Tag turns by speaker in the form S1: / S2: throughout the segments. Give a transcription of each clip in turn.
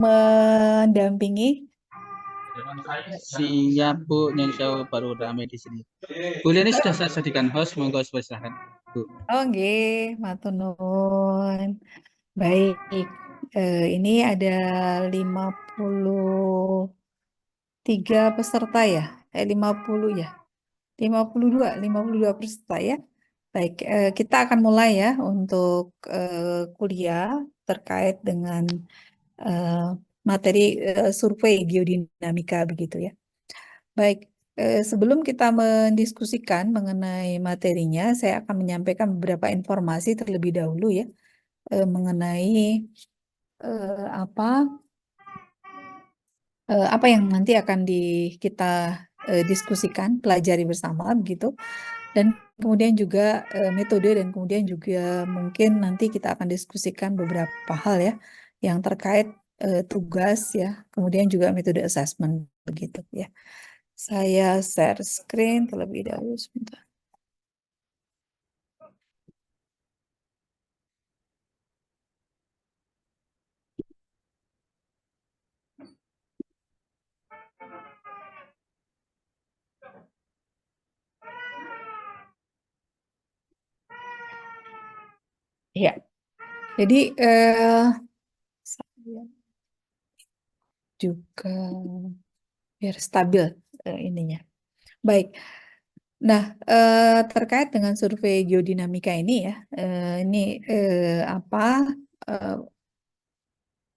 S1: mendampingi.
S2: Siap Bu, Nyonya Sewu baru ramai di sini. Bu Leni sudah saya jadikan host, monggo silahkan Bu.
S1: Oh, nggih, matur nuwun. Baik, ini ada 53 peserta ya? 50 ya? 52 peserta ya. Baik, kita akan mulai ya untuk kuliah terkait dengan eh, materi survei geodinamika begitu ya. Baik, sebelum kita mendiskusikan mengenai materinya, saya akan menyampaikan beberapa informasi terlebih dahulu ya mengenai eh, apa apa yang nanti akan kita diskusikan, pelajari bersama begitu. Dan kemudian juga metode dan kemudian juga mungkin nanti kita akan diskusikan beberapa hal ya yang terkait tugas ya, kemudian juga metode assessment begitu ya. Saya share screen terlebih dahulu sebentar. Ya, jadi saya juga biar stabil ininya. Baik. Nah, terkait dengan survei geodinamika ini ya, ini apa? eh,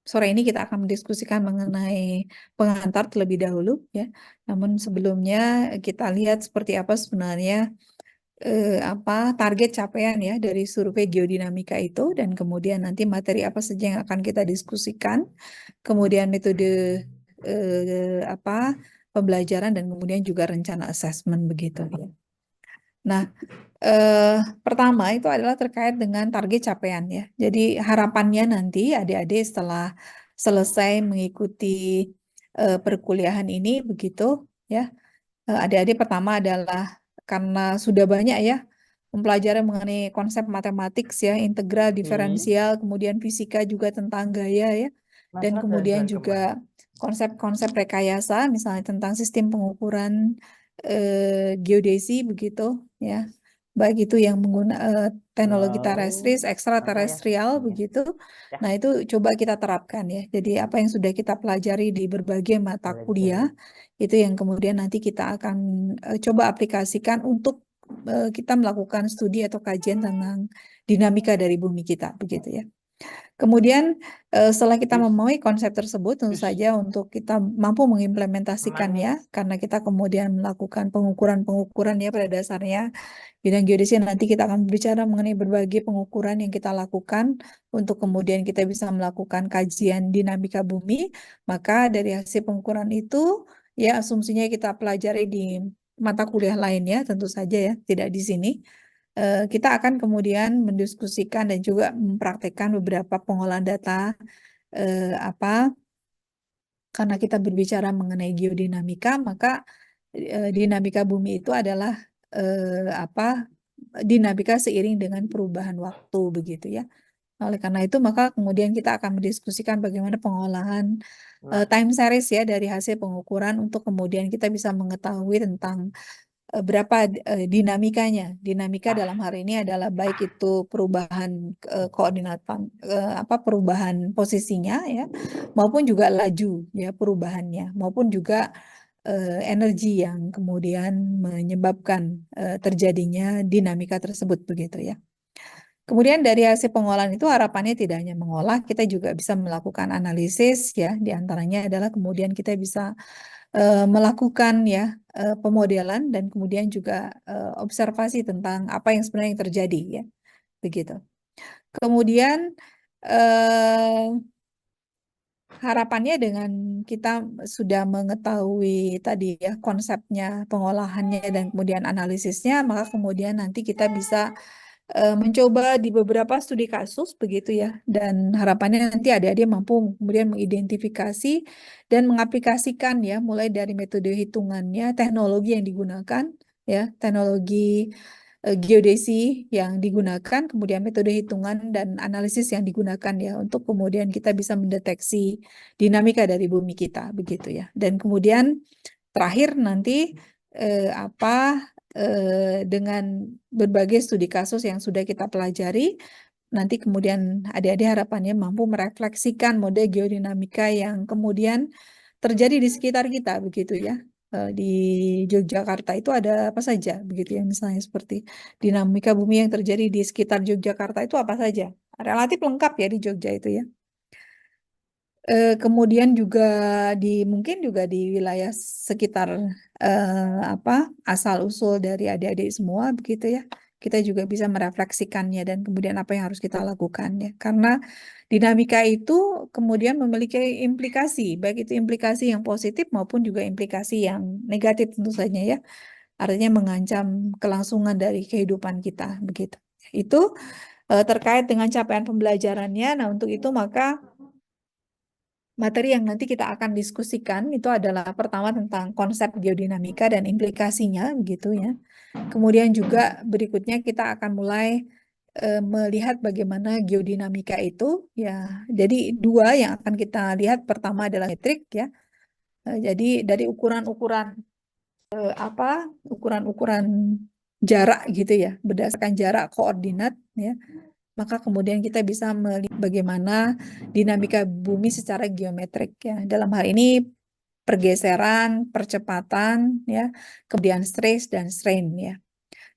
S1: Sore ini kita akan mendiskusikan mengenai pengantar terlebih dahulu ya. Namun sebelumnya kita lihat seperti apa sebenarnya apa target capaian ya dari survei geodinamika itu dan kemudian nanti materi apa saja yang akan kita diskusikan, kemudian metode apa pembelajaran dan kemudian juga rencana asesmen begitu ya. Nah, pertama itu adalah terkait dengan target capaian ya. Jadi harapannya nanti adik-adik setelah selesai mengikuti perkuliahan ini begitu ya. Adik-adik pertama adalah karena sudah banyak ya mempelajari mengenai konsep matematik ya, integral, diferensial, kemudian fisika juga tentang gaya ya. Dan kemudian juga konsep-konsep rekayasa misalnya tentang sistem pengukuran geodesi begitu ya. Baik itu yang menggunakan teknologi terrestris, ekstraterestrial begitu. Nah, itu coba kita terapkan ya. Jadi apa yang sudah kita pelajari di berbagai mata kuliah itu yang kemudian nanti kita akan coba aplikasikan untuk kita melakukan studi atau kajian tentang dinamika dari bumi kita begitu ya. Kemudian setelah kita memahami konsep tersebut, tentu saja untuk kita mampu mengimplementasikannya, karena kita kemudian melakukan pengukuran-pengukuran ya pada dasarnya bidang geodesi nanti kita akan berbicara mengenai berbagai pengukuran yang kita lakukan untuk kemudian kita bisa melakukan kajian dinamika bumi. Maka dari hasil pengukuran itu ya asumsinya kita pelajari di mata kuliah lainnya tentu saja ya, tidak di sini. Kita akan kemudian mendiskusikan dan juga mempraktekkan beberapa pengolahan data apa karena kita berbicara mengenai geodinamika, maka dinamika bumi itu adalah apa dinamika seiring dengan perubahan waktu begitu ya. Oleh karena itu, maka kemudian kita akan mendiskusikan bagaimana pengolahan time series ya dari hasil pengukuran untuk kemudian kita bisa mengetahui tentang berapa dinamikanya. Dinamika dalam hari ini adalah baik itu perubahan koordinatan apa perubahan posisinya ya maupun juga laju ya perubahannya maupun juga energi yang kemudian menyebabkan terjadinya dinamika tersebut begitu ya. Kemudian dari hasil pengolahan itu harapannya tidak hanya mengolah, kita juga bisa melakukan analisis ya. Di antaranya adalah kemudian kita bisa melakukan ya pemodelan dan kemudian juga observasi tentang apa yang sebenarnya terjadi ya. Begitu. Kemudian harapannya dengan kita sudah mengetahui tadi ya konsepnya, pengolahannya dan kemudian analisisnya, maka kemudian nanti kita bisa mencoba di beberapa studi kasus begitu ya. Dan harapannya nanti adik-adik mampu kemudian mengidentifikasi dan mengaplikasikan ya mulai dari metode hitungannya, teknologi yang digunakan ya, teknologi geodesi yang digunakan, kemudian metode hitungan dan analisis yang digunakan ya untuk kemudian kita bisa mendeteksi dinamika dari bumi kita begitu ya. Dan kemudian terakhir nanti dengan berbagai studi kasus yang sudah kita pelajari, nanti kemudian adik-adik harapannya mampu merefleksikan mode geodinamika yang kemudian terjadi di sekitar kita begitu ya. Di Yogyakarta itu ada apa saja begitu ya, misalnya seperti dinamika bumi yang terjadi di sekitar Yogyakarta itu apa saja. Relatif lengkap ya di Jogja itu ya. Kemudian juga mungkin juga di wilayah sekitar asal usul dari adik-adik semua begitu ya. Kita juga bisa merefleksikannya dan kemudian apa yang harus kita lakukan ya. Karena dinamika itu kemudian memiliki implikasi, baik itu implikasi yang positif maupun juga implikasi yang negatif tentu saja ya. Artinya mengancam kelangsungan dari kehidupan kita begitu. Itu terkait dengan capaian pembelajarannya. Nah, untuk itu maka materi yang nanti kita akan diskusikan itu adalah pertama tentang konsep geodinamika dan implikasinya begitu ya. Kemudian juga berikutnya kita akan mulai melihat bagaimana geodinamika itu ya. Jadi dua yang akan kita lihat, pertama adalah metrik ya. Jadi dari ukuran-ukuran ukuran-ukuran jarak gitu ya, berdasarkan jarak koordinat ya. Maka kemudian kita bisa melihat bagaimana dinamika bumi secara geometrik ya. Dalam hal ini pergeseran, percepatan ya, kemudian stress dan strain ya.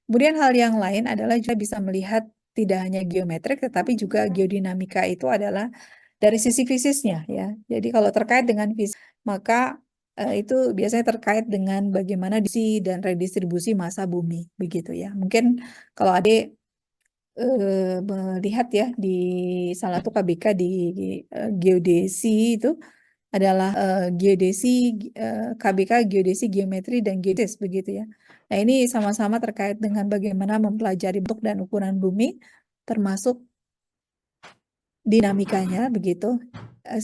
S1: Kemudian hal yang lain adalah juga bisa melihat tidak hanya geometrik tetapi juga geodinamika itu adalah dari sisi fisiknya ya. Jadi kalau terkait dengan fisik maka itu biasanya terkait dengan bagaimana distribusi dan redistribusi massa bumi begitu ya. Mungkin kalau adik melihat ya di salah satu KBK di geodesi itu adalah geodesi KBK geodesi geometri dan geodesis begitu ya. Nah, ini sama-sama terkait dengan bagaimana mempelajari bentuk dan ukuran bumi termasuk dinamikanya begitu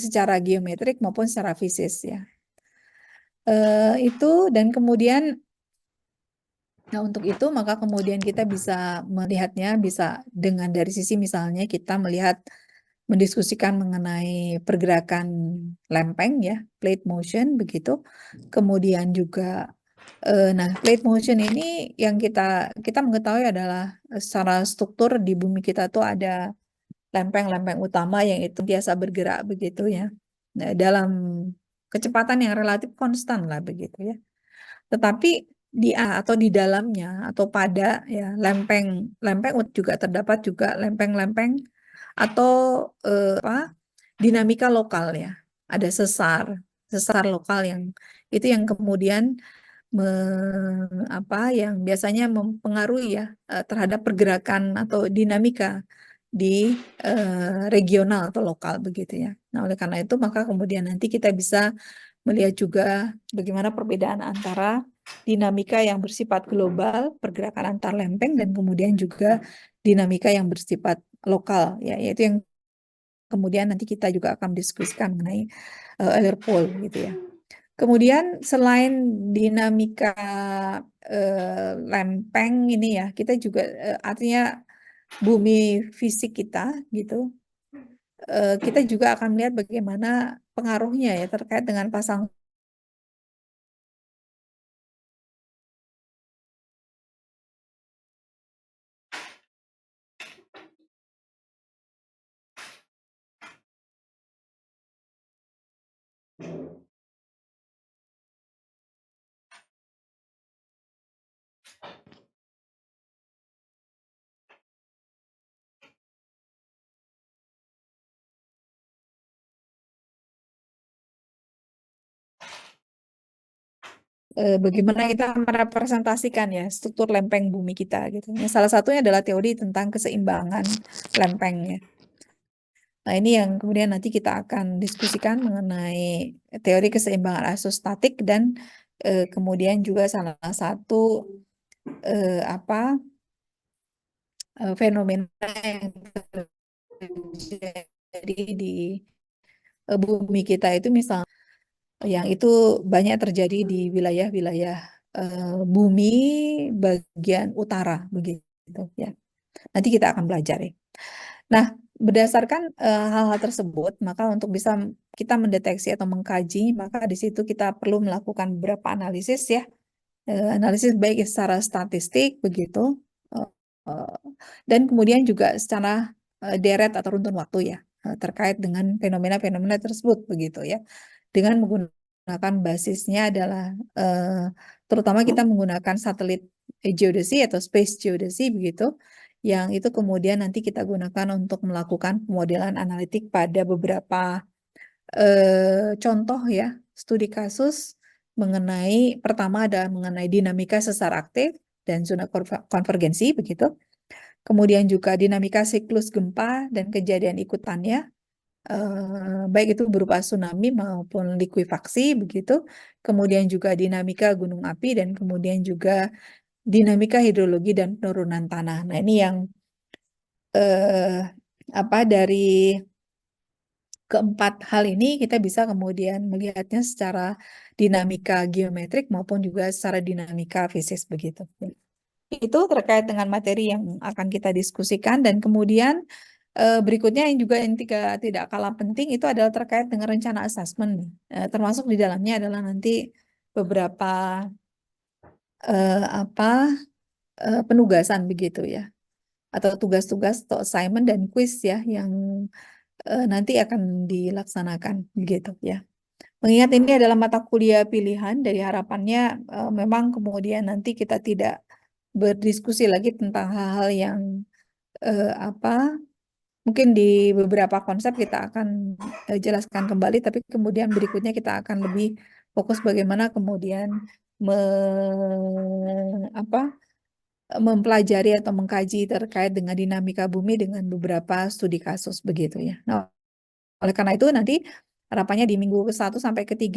S1: secara geometrik maupun secara fisik ya. Itu dan kemudian nah, untuk itu maka kemudian kita bisa melihatnya bisa dengan dari sisi misalnya kita melihat mendiskusikan mengenai pergerakan lempeng ya, plate motion begitu. Kemudian juga nah, plate motion ini yang kita mengetahui adalah secara struktur di bumi kita tuh ada lempeng-lempeng utama yang itu biasa bergerak begitu ya. Nah, dalam kecepatan yang relatif konstan lah begitu ya. Tetapi atau di dalamnya atau pada ya lempeng juga terdapat juga lempeng-lempeng atau dinamika lokal ya. Ada sesar lokal yang kemudian yang biasanya mempengaruhi ya terhadap pergerakan atau dinamika di regional atau lokal begitu ya. Nah, oleh karena itu maka kemudian nanti kita bisa melihat juga bagaimana perbedaan antara dinamika yang bersifat global, pergerakan antar lempeng, dan kemudian juga dinamika yang bersifat lokal, ya, yaitu yang kemudian nanti kita juga akan diskusikan mengenai Ellerpool gitu ya. Kemudian selain dinamika lempeng ini ya, kita juga artinya bumi fisik kita gitu, kita juga akan melihat bagaimana pengaruhnya ya terkait dengan pasang bagaimana kita merepresentasikan ya struktur lempeng bumi kita gitu. Ya, salah satunya adalah teori tentang keseimbangan lempengnya. Nah, ini yang kemudian nanti kita akan diskusikan mengenai teori keseimbangan isostatik dan kemudian juga salah satu fenomena yang terjadi di bumi kita itu misalnya yang itu banyak terjadi di wilayah-wilayah bumi bagian utara begitu. ya. Nanti kita akan belajar ya. Nah, berdasarkan hal-hal tersebut, maka untuk bisa kita mendeteksi atau mengkaji, maka di situ kita perlu melakukan beberapa analisis ya. Analisis baik secara statistik begitu, eh, eh, dan kemudian juga secara deret atau runtun waktu ya, terkait dengan fenomena-fenomena tersebut begitu ya. Dengan menggunakan basisnya adalah terutama kita menggunakan satelit geodesi atau space geodesi begitu, yang itu kemudian nanti kita gunakan untuk melakukan pemodelan analitik pada beberapa contoh ya, studi kasus mengenai pertama ada mengenai dinamika sesar aktif dan zona konvergensi begitu. Kemudian juga dinamika siklus gempa dan kejadian ikutannya, baik itu berupa tsunami maupun likuifaksi begitu. Kemudian juga dinamika gunung api dan kemudian juga dinamika hidrologi dan penurunan tanah. Nah, ini yang dari keempat hal ini kita bisa kemudian melihatnya secara dinamika geometrik maupun juga secara dinamika fisik begitu. Itu terkait dengan materi yang akan kita diskusikan dan kemudian berikutnya yang juga yang tidak kalah penting itu adalah terkait dengan rencana asesmen. Termasuk di dalamnya adalah nanti beberapa penugasan begitu ya, atau tugas-tugas atau assignment dan quiz ya yang nanti akan dilaksanakan begitu ya. Mengingat ini adalah mata kuliah pilihan, dari harapannya memang kemudian nanti kita tidak berdiskusi lagi tentang hal-hal yang mungkin di beberapa konsep kita akan jelaskan kembali, tapi kemudian berikutnya kita akan lebih fokus bagaimana kemudian me, mempelajari atau mengkaji terkait dengan dinamika bumi dengan beberapa studi kasus begitu ya. Nah, oleh karena itu nanti harapannya di minggu ke-1 sampai ke-3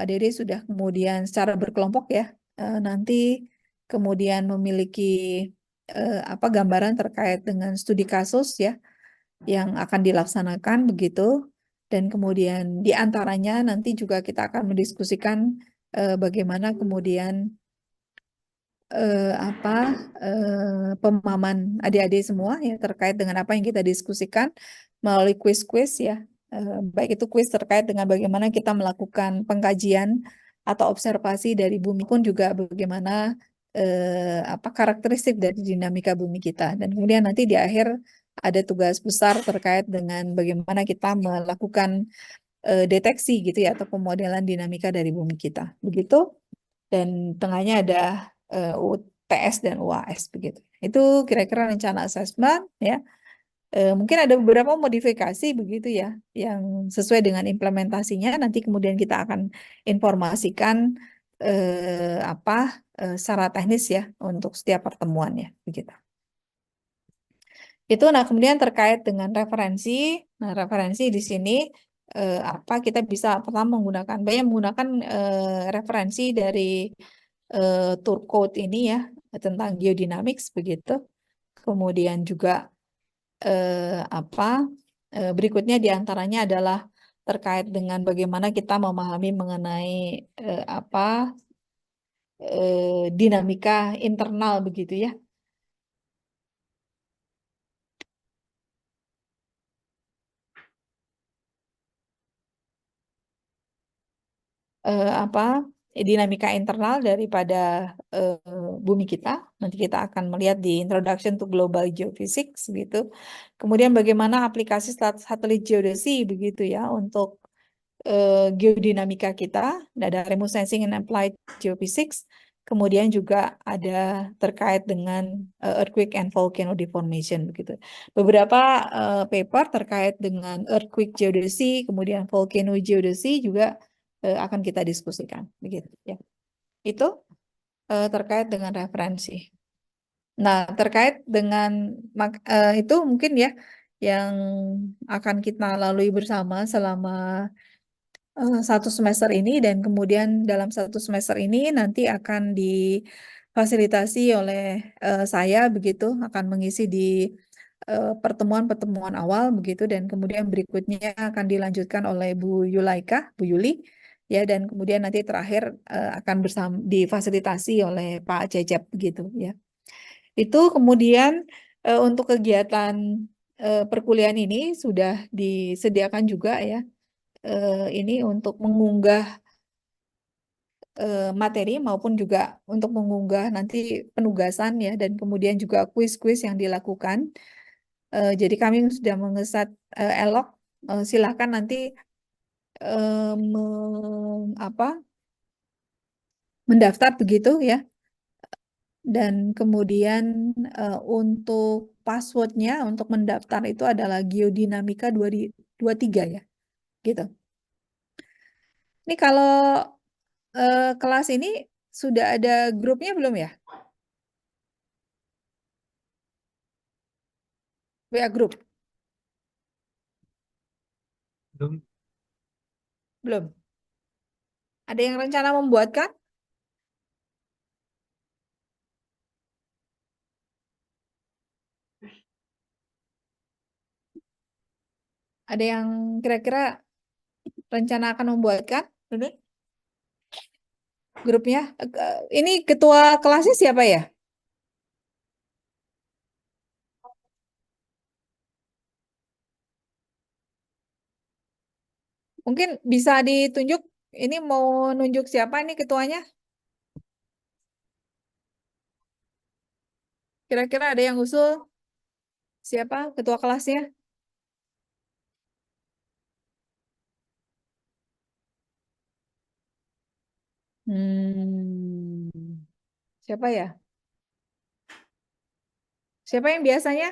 S1: adik-adik sudah kemudian secara berkelompok ya nanti kemudian memiliki gambaran terkait dengan studi kasus ya yang akan dilaksanakan begitu, dan kemudian di antaranya nanti juga kita akan mendiskusikan bagaimana kemudian pemahaman adik-adik semua ya terkait dengan apa yang kita diskusikan melalui kuis-kuis ya. Baik itu kuis terkait dengan bagaimana kita melakukan pengkajian atau observasi dari bumi pun juga bagaimana karakteristik dari dinamika bumi kita. Dan kemudian nanti di akhir ada tugas besar terkait dengan bagaimana kita melakukan deteksi gitu ya atau pemodelan dinamika dari bumi kita. Begitu. Dan tengahnya ada UTS dan UAS begitu. Itu kira-kira rencana asesmen ya. Mungkin ada beberapa modifikasi begitu ya yang sesuai dengan implementasinya nanti kemudian kita akan informasikan secara teknis ya untuk setiap pertemuannya begitu. Itu nah kemudian terkait dengan referensi. Nah, referensi di sini kita bisa pertama menggunakan referensi dari tour code ini ya tentang geodynamics begitu. Kemudian juga berikutnya diantaranya adalah terkait dengan bagaimana kita memahami mengenai dinamika internal begitu ya. Dinamika internal daripada bumi kita. Nanti kita akan melihat di Introduction to Global Geophysics gitu. Kemudian bagaimana aplikasi satelit geodesi begitu ya untuk geodinamika kita. Ada remote sensing and applied geophysics. Kemudian juga ada terkait dengan earthquake and volcano deformation begitu. Beberapa paper terkait dengan earthquake geodesi, kemudian volcano geodesi juga akan kita diskusikan begitu ya. Itu terkait dengan referensi. Nah, terkait dengan itu mungkin ya yang akan kita lalui bersama selama satu semester ini, dan kemudian dalam satu semester ini nanti akan difasilitasi oleh saya begitu, akan mengisi di pertemuan-pertemuan awal begitu, dan kemudian berikutnya akan dilanjutkan oleh Bu Yulaika, Bu Yuli ya, dan kemudian nanti terakhir akan difasilitasi oleh Pak Cecep begitu ya. Itu kemudian untuk kegiatan perkuliahan ini sudah disediakan juga ya. Ini untuk mengunggah materi maupun juga untuk mengunggah nanti penugasan ya dan kemudian juga kuis-kuis yang dilakukan. Jadi kami sudah mengesat elok. Silakan nanti mendaftar begitu ya. Dan kemudian untuk passwordnya untuk mendaftar itu adalah Geodinamika 23 ya, gitu. Ini kalau kelas ini sudah ada grupnya belum ya? WA grup?
S3: Belum.
S1: Belum. Ada yang rencana membuatkan? Ada yang kira-kira rencana akan membuatkan? Ini grupnya. Ini ketua kelasnya siapa ya? Mungkin bisa ditunjuk. Ini mau nunjuk siapa ini ketuanya? Kira-kira ada yang usul? Siapa ketua kelasnya? Hmm, siapa ya? Siapa yang biasanya?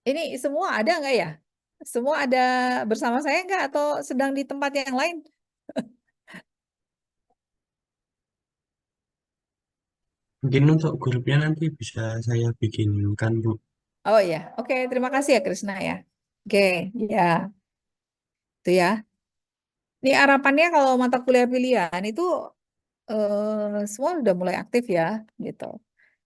S1: Ini semua ada nggak ya? Semua ada bersama saya nggak atau sedang di tempat yang lain?
S3: Mungkin untuk grupnya nanti bisa saya bikinkan, Bu.
S1: Oh ya, oke. Terima kasih ya Krisna ya. Oke, ya, itu ya. Ini harapannya kalau mata kuliah pilihan itu semua udah mulai aktif ya, gitu.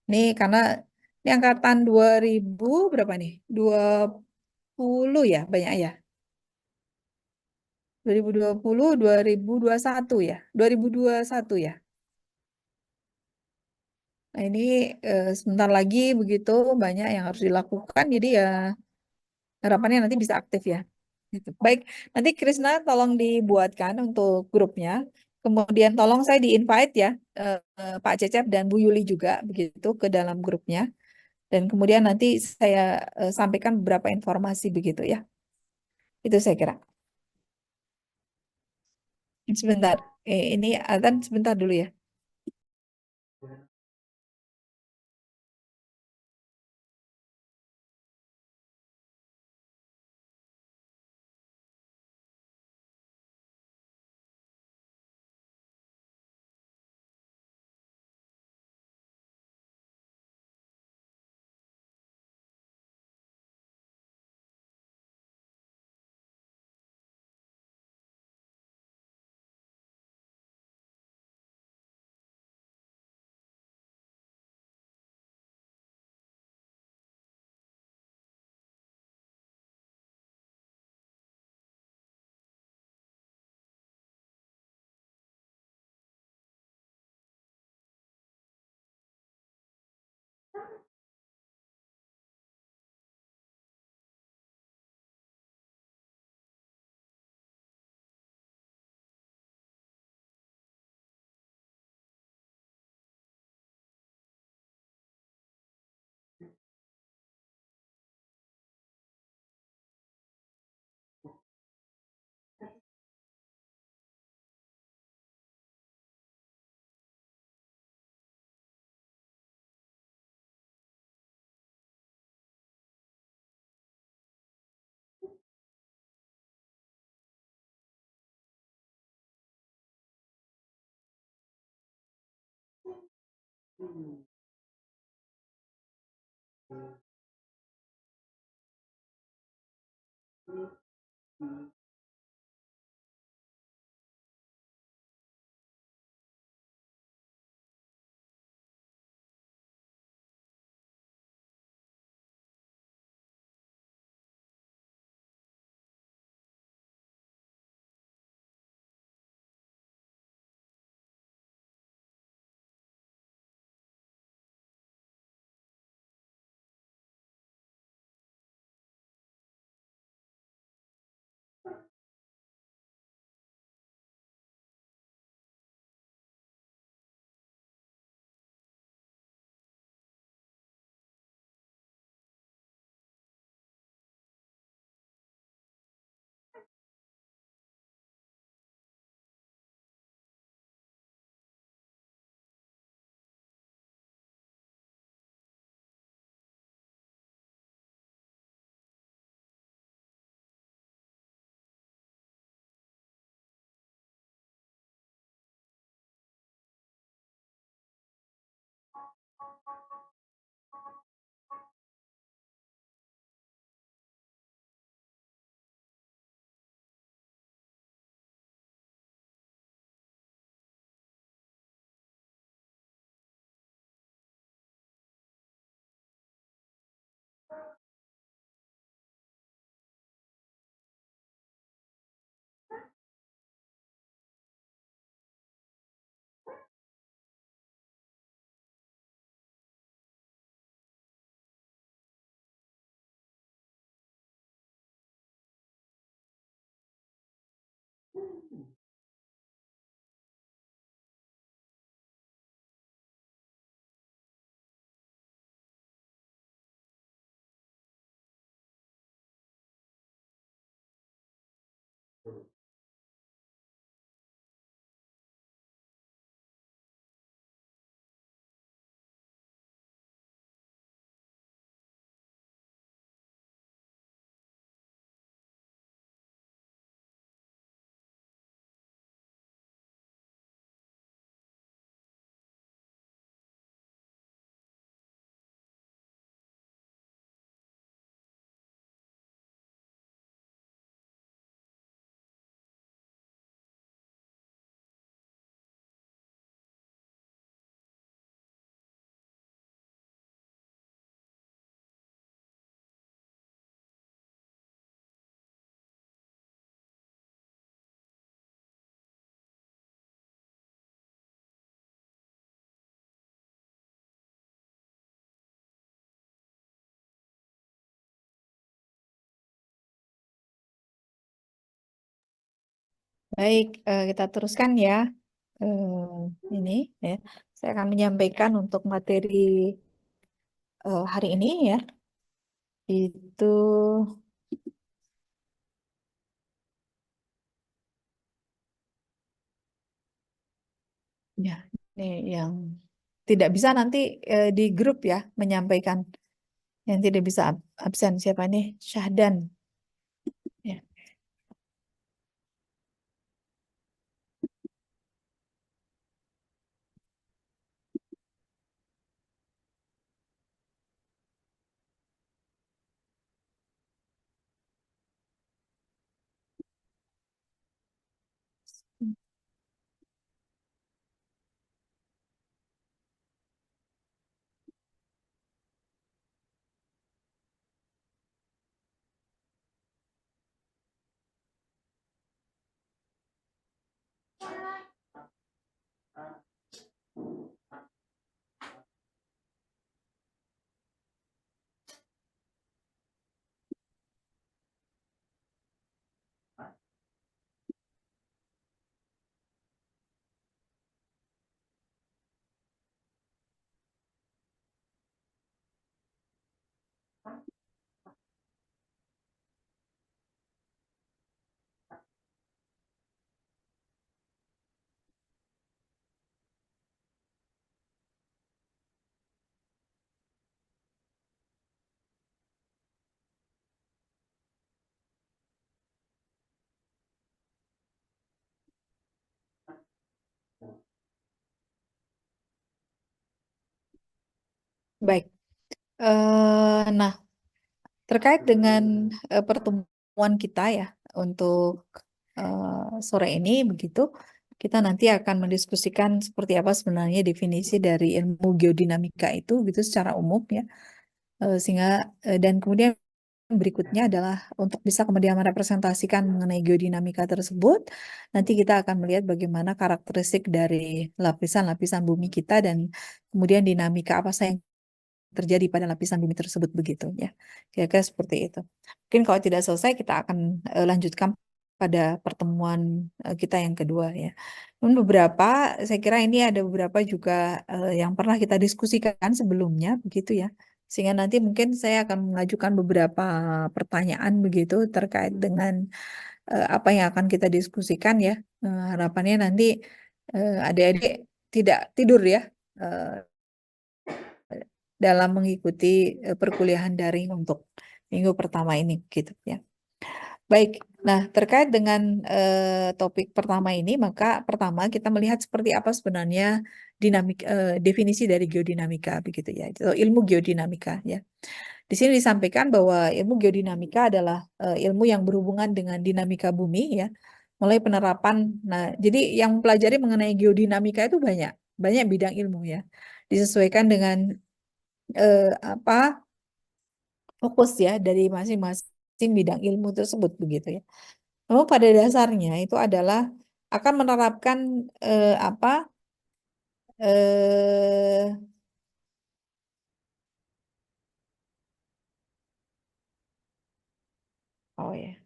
S1: Ini karena ini angkatan 2000 berapa nih? 20 ya, banyak ya. 2020, 2021 ya. 2021 ya. Nah, ini sebentar lagi begitu banyak yang harus dilakukan. Jadi ya harapannya nanti bisa aktif ya. Gitu. Baik, nanti Krisna tolong dibuatkan untuk grupnya. Kemudian tolong saya di-invite ya, Pak Cecep dan Bu Yuli juga begitu ke dalam grupnya. Dan kemudian nanti saya sampaikan beberapa informasi begitu ya. Itu saya kira. Sebentar, ini Adzan sebentar dulu ya. Baik, kita teruskan ya. Ini ya, saya akan menyampaikan untuk materi hari ini ya. Itu ya, ini yang tidak bisa nanti di grup ya menyampaikan. Yang tidak bisa absen siapa nih? Syahdan. Ya. Baik. Nah, terkait dengan pertemuan kita ya untuk sore ini begitu, kita nanti akan mendiskusikan seperti apa sebenarnya definisi dari ilmu geodinamika itu gitu secara umum ya. Sehingga dan kemudian berikutnya adalah untuk bisa kemudian merepresentasikan mengenai geodinamika tersebut, nanti kita akan melihat bagaimana karakteristik dari lapisan-lapisan bumi kita dan kemudian dinamika apa saja yang terjadi pada lapisan bumi tersebut begitu ya. Kira-kira seperti itu. Mungkin kalau tidak selesai kita akan lanjutkan pada pertemuan kita yang kedua ya. Namun beberapa, saya kira ini ada beberapa juga yang pernah kita diskusikan sebelumnya begitu ya. Sehingga nanti mungkin saya akan mengajukan beberapa pertanyaan begitu terkait dengan apa yang akan kita diskusikan ya. Harapannya nanti adik-adik tidak tidur ya dalam mengikuti perkuliahan daring untuk minggu pertama ini gitu ya. Baik, nah terkait dengan topik pertama ini, maka pertama kita melihat seperti apa sebenarnya definisi dari geodinamika begitu ya, atau ilmu geodinamika ya. Di sini disampaikan bahwa ilmu geodinamika adalah ilmu yang berhubungan dengan dinamika bumi ya, mulai penerapan. Nah, jadi yang mempelajari mengenai geodinamika itu banyak, banyak bidang ilmu ya, disesuaikan dengan apa fokus ya dari masing-masing bidang ilmu tersebut begitu ya. Namun pada dasarnya itu adalah akan menerapkan apa eh, oh ya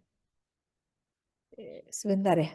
S1: sebentar ya.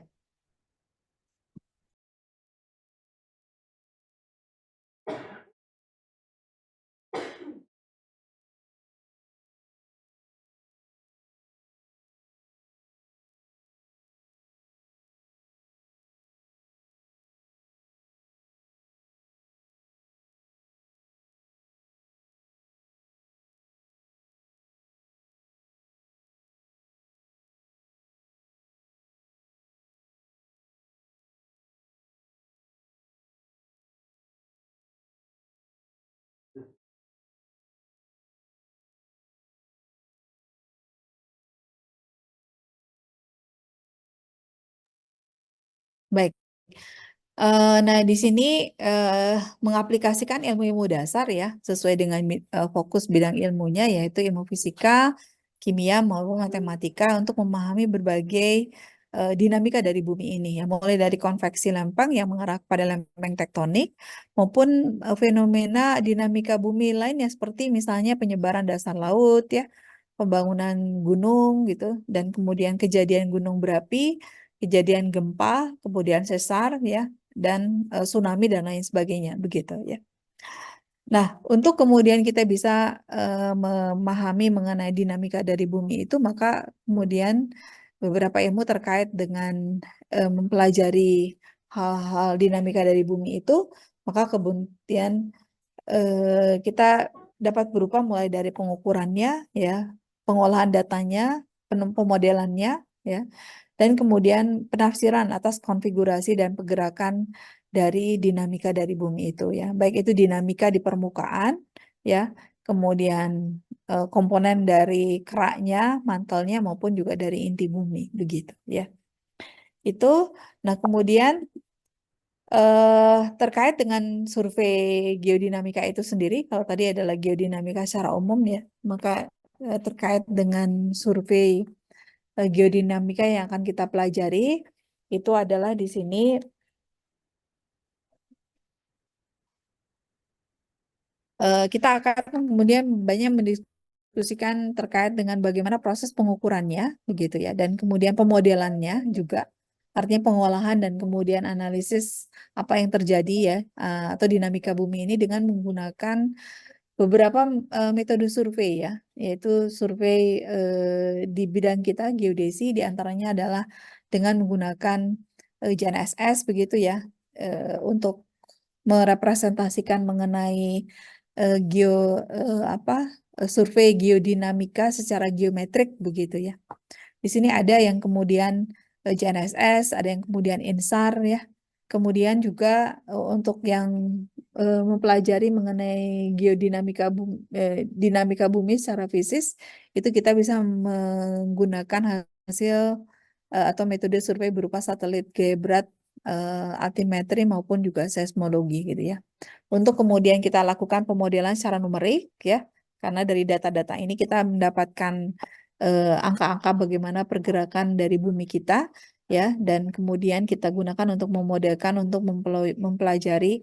S1: Baik. Nah, di sini mengaplikasikan ilmu-ilmu dasar ya, sesuai dengan fokus bidang ilmunya, yaitu ilmu fisika, kimia, maupun matematika untuk memahami berbagai dinamika dari bumi ini, ya, mulai dari konveksi lempeng yang mengarah pada lempeng tektonik, maupun fenomena dinamika bumi lainnya, seperti misalnya penyebaran dasar laut, ya, pembangunan gunung, gitu, dan kemudian kejadian gunung berapi, kejadian gempa, kemudian sesar ya, dan tsunami dan lain sebagainya begitu ya. Nah, untuk kemudian kita bisa memahami mengenai dinamika dari bumi itu, maka kemudian beberapa ilmu terkait dengan mempelajari hal-hal dinamika dari bumi itu, maka kemudian kita dapat berupa mulai dari pengukurannya, ya, pengolahan datanya, pemodelannya, ya, dan kemudian penafsiran atas konfigurasi dan pergerakan dari dinamika dari bumi itu, ya, baik itu dinamika di permukaan, ya, kemudian komponen dari keraknya, mantelnya maupun juga dari inti bumi, begitu, ya. Itu, nah kemudian terkait dengan survei geodinamika itu sendiri, kalau tadi adalah geodinamika secara umum ya, maka terkait dengan survei geodinamika yang akan kita pelajari itu adalah di sini kita akan kemudian banyak mendiskusikan terkait dengan bagaimana proses pengukurannya, begitu ya, dan kemudian pemodelannya juga, artinya pengolahan dan kemudian analisis apa yang terjadi ya, atau dinamika bumi ini dengan menggunakan beberapa metode survei ya, yaitu survei di bidang kita geodesi, diantaranya adalah dengan menggunakan GNSS begitu ya, untuk merepresentasikan mengenai survei geodinamika secara geometrik begitu ya. Di sini ada yang kemudian GNSS, ada yang kemudian INSAR ya. Kemudian juga untuk yang mempelajari mengenai dinamika bumi secara fisis, itu kita bisa menggunakan hasil atau metode survei berupa satelit gaya berat, altimetri maupun juga seismologi gitu ya. Untuk kemudian kita lakukan pemodelan secara numerik ya, karena dari data-data ini kita mendapatkan angka-angka bagaimana pergerakan dari bumi kita ya, dan kemudian kita gunakan untuk memodelkan untuk mempelajari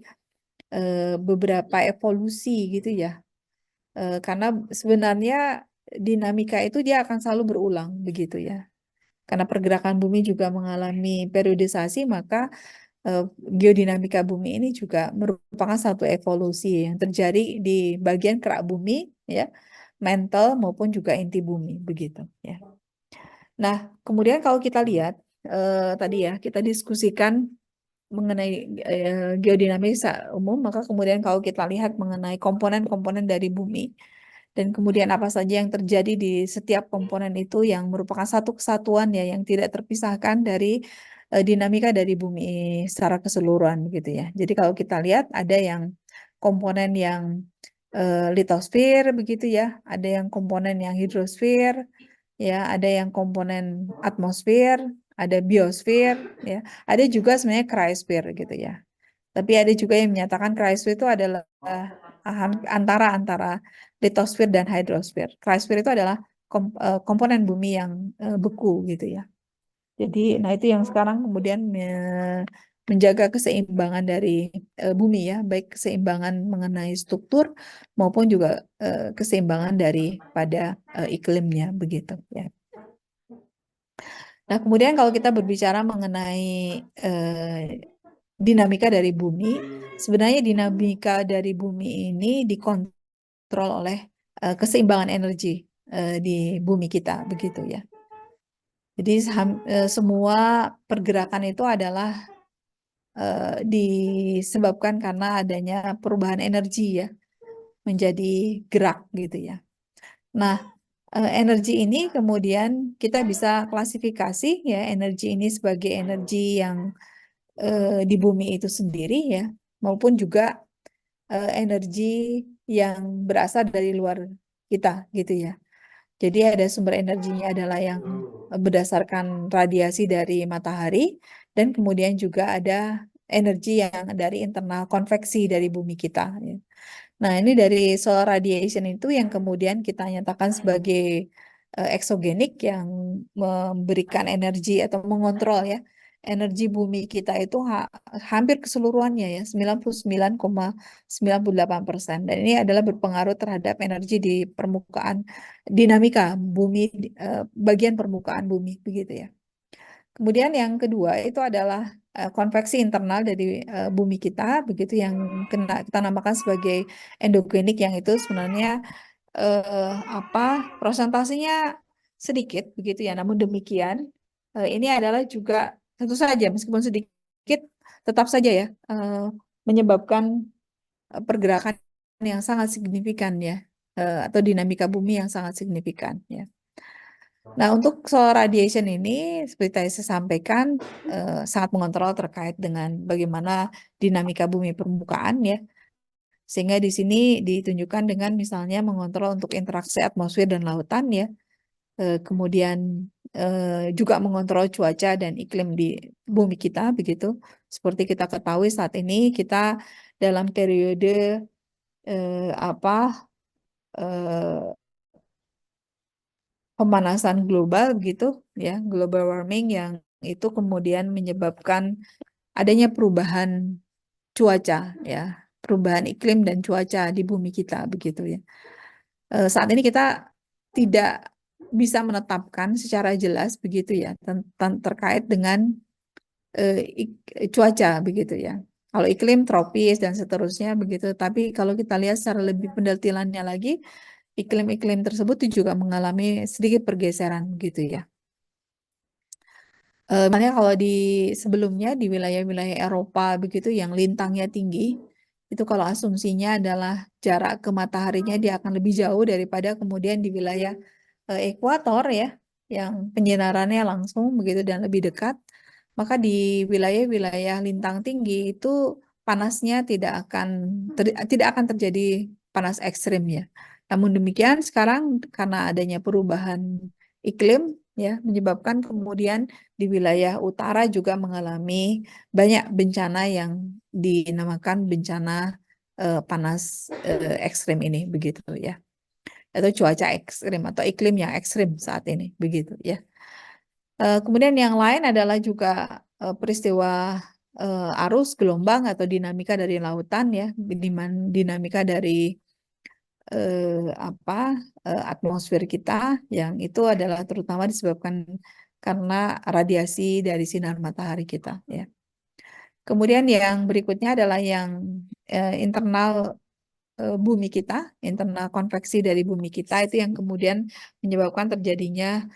S1: beberapa evolusi gitu ya. Karena sebenarnya dinamika itu dia akan selalu berulang begitu ya. Karena pergerakan bumi juga mengalami periodisasi, maka geodinamika bumi ini juga merupakan satu evolusi yang terjadi di bagian kerak bumi ya, mantle maupun juga inti bumi begitu ya. Nah, kemudian kalau kita lihat tadi ya kita diskusikan mengenai geodinamika umum, maka kemudian kalau kita lihat mengenai komponen-komponen dari bumi dan kemudian apa saja yang terjadi di setiap komponen itu yang merupakan satu kesatuan ya yang tidak terpisahkan dari dinamika dari bumi secara keseluruhan gitu ya. Jadi kalau kita lihat ada yang komponen yang litosfer begitu ya, ada yang komponen yang hidrosfer, ya, ada yang komponen atmosfer, ada biosfer, ya, ada juga sebenarnya cryosfer gitu ya. Tapi ada juga yang menyatakan cryosfer itu adalah antara litosfer dan hidrosfer. Cryosfer itu adalah komponen bumi yang beku gitu ya. Jadi, nah itu yang sekarang kemudian menjaga keseimbangan dari bumi ya, baik keseimbangan mengenai struktur maupun juga keseimbangan daripada iklimnya begitu ya. Nah, kemudian kalau kita berbicara mengenai dinamika dari bumi, sebenarnya dinamika dari bumi ini dikontrol oleh keseimbangan energi di bumi kita begitu ya. Jadi semua pergerakan itu adalah disebabkan karena adanya perubahan energi ya menjadi gerak gitu ya. Nah, energi ini kemudian kita bisa klasifikasi ya energi ini sebagai energi yang di bumi itu sendiri ya, maupun juga energi yang berasal dari luar kita gitu ya. Jadi ada sumber energinya adalah yang berdasarkan radiasi dari matahari dan kemudian juga ada energi yang dari internal konveksi dari bumi kita. Ya. Nah, ini dari solar radiation itu yang kemudian kita nyatakan sebagai eksogenik yang memberikan energi atau mengontrol ya energi bumi kita itu hampir keseluruhannya ya 99,98%. Dan ini adalah berpengaruh terhadap energi di permukaan dinamika bumi bagian permukaan bumi begitu ya. Kemudian yang kedua itu adalah konveksi internal dari bumi kita, begitu yang kita namakan sebagai endogenik, yang itu sebenarnya prosentasenya sedikit begitu ya. Namun demikian ini adalah juga tentu saja meskipun sedikit tetap saja ya menyebabkan pergerakan yang sangat signifikan ya, atau dinamika bumi yang sangat signifikan ya. Nah, untuk soal radiation ini, seperti tadi saya sampaikan, sangat mengontrol terkait dengan bagaimana dinamika bumi permukaan ya. Sehingga di sini ditunjukkan dengan misalnya mengontrol untuk interaksi atmosfer dan lautan ya. Kemudian juga mengontrol cuaca dan iklim di bumi kita begitu. Seperti kita ketahui saat ini kita dalam periode pemanasan global begitu ya, global warming, yang itu kemudian menyebabkan adanya perubahan cuaca ya, perubahan iklim dan cuaca di bumi kita begitu ya. Saat ini kita tidak bisa menetapkan secara jelas begitu ya terkait dengan cuaca begitu ya. Kalau iklim tropis dan seterusnya begitu, tapi kalau kita lihat secara lebih pendetilannya lagi, iklim-iklim tersebut juga mengalami sedikit pergeseran gitu ya. Makanya kalau di sebelumnya di wilayah-wilayah Eropa begitu yang lintangnya tinggi, itu kalau asumsinya adalah jarak ke mataharinya dia akan lebih jauh daripada kemudian di wilayah ekuator ya, yang penyinarannya langsung begitu dan lebih dekat. Maka di wilayah-wilayah lintang tinggi itu panasnya tidak akan terjadi panas ekstrim ya. Namun demikian sekarang karena adanya perubahan iklim ya, menyebabkan kemudian di wilayah utara juga mengalami banyak bencana yang dinamakan bencana panas ekstrim ini begitu ya, atau cuaca ekstrim atau iklim yang ekstrim saat ini begitu ya. Kemudian yang lain adalah juga peristiwa arus gelombang atau dinamika dari lautan ya, dinamika dari atmosfer kita, yang itu adalah terutama disebabkan karena radiasi dari sinar matahari kita ya. Kemudian yang berikutnya adalah yang internal bumi kita, internal konveksi dari bumi kita, itu yang kemudian menyebabkan terjadinya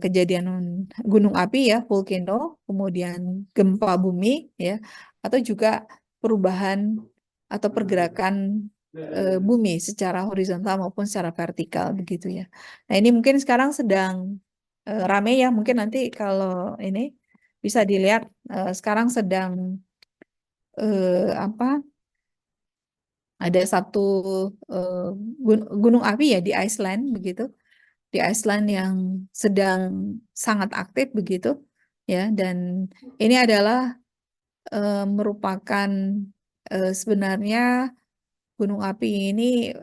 S1: kejadian gunung api ya, volcano, kemudian gempa bumi ya, atau juga perubahan atau pergerakan bumi secara horizontal maupun secara vertikal begitu ya. Nah, ini mungkin sekarang sedang rame ya, mungkin nanti kalau ini bisa dilihat sekarang sedang ada satu gunung api ya di Iceland begitu. Di Iceland yang sedang sangat aktif begitu ya, dan ini adalah merupakan sebenarnya gunung api ini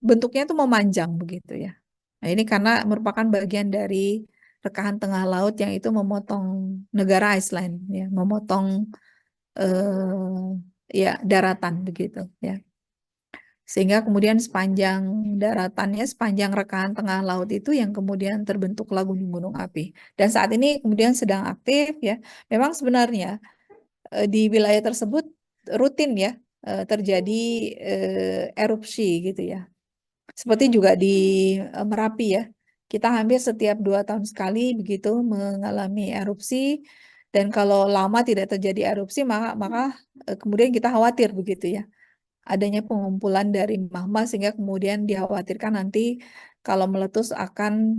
S1: bentuknya tuh memanjang begitu ya. Nah, ini karena merupakan bagian dari rekahan tengah laut yang itu memotong negara Iceland ya, memotong ya daratan begitu ya. Sehingga kemudian sepanjang daratannya, sepanjang rekahan tengah laut itu yang kemudian terbentuklah gunung-gunung api. Dan saat ini kemudian sedang aktif ya. Memang sebenarnya di wilayah tersebut rutin ya terjadi erupsi gitu ya. Seperti juga di Merapi ya. Kita hampir setiap 2 tahun sekali begitu mengalami erupsi. Dan kalau lama tidak terjadi erupsi, maka kemudian kita khawatir begitu ya, adanya pengumpulan dari magma, sehingga kemudian dikhawatirkan nanti kalau meletus akan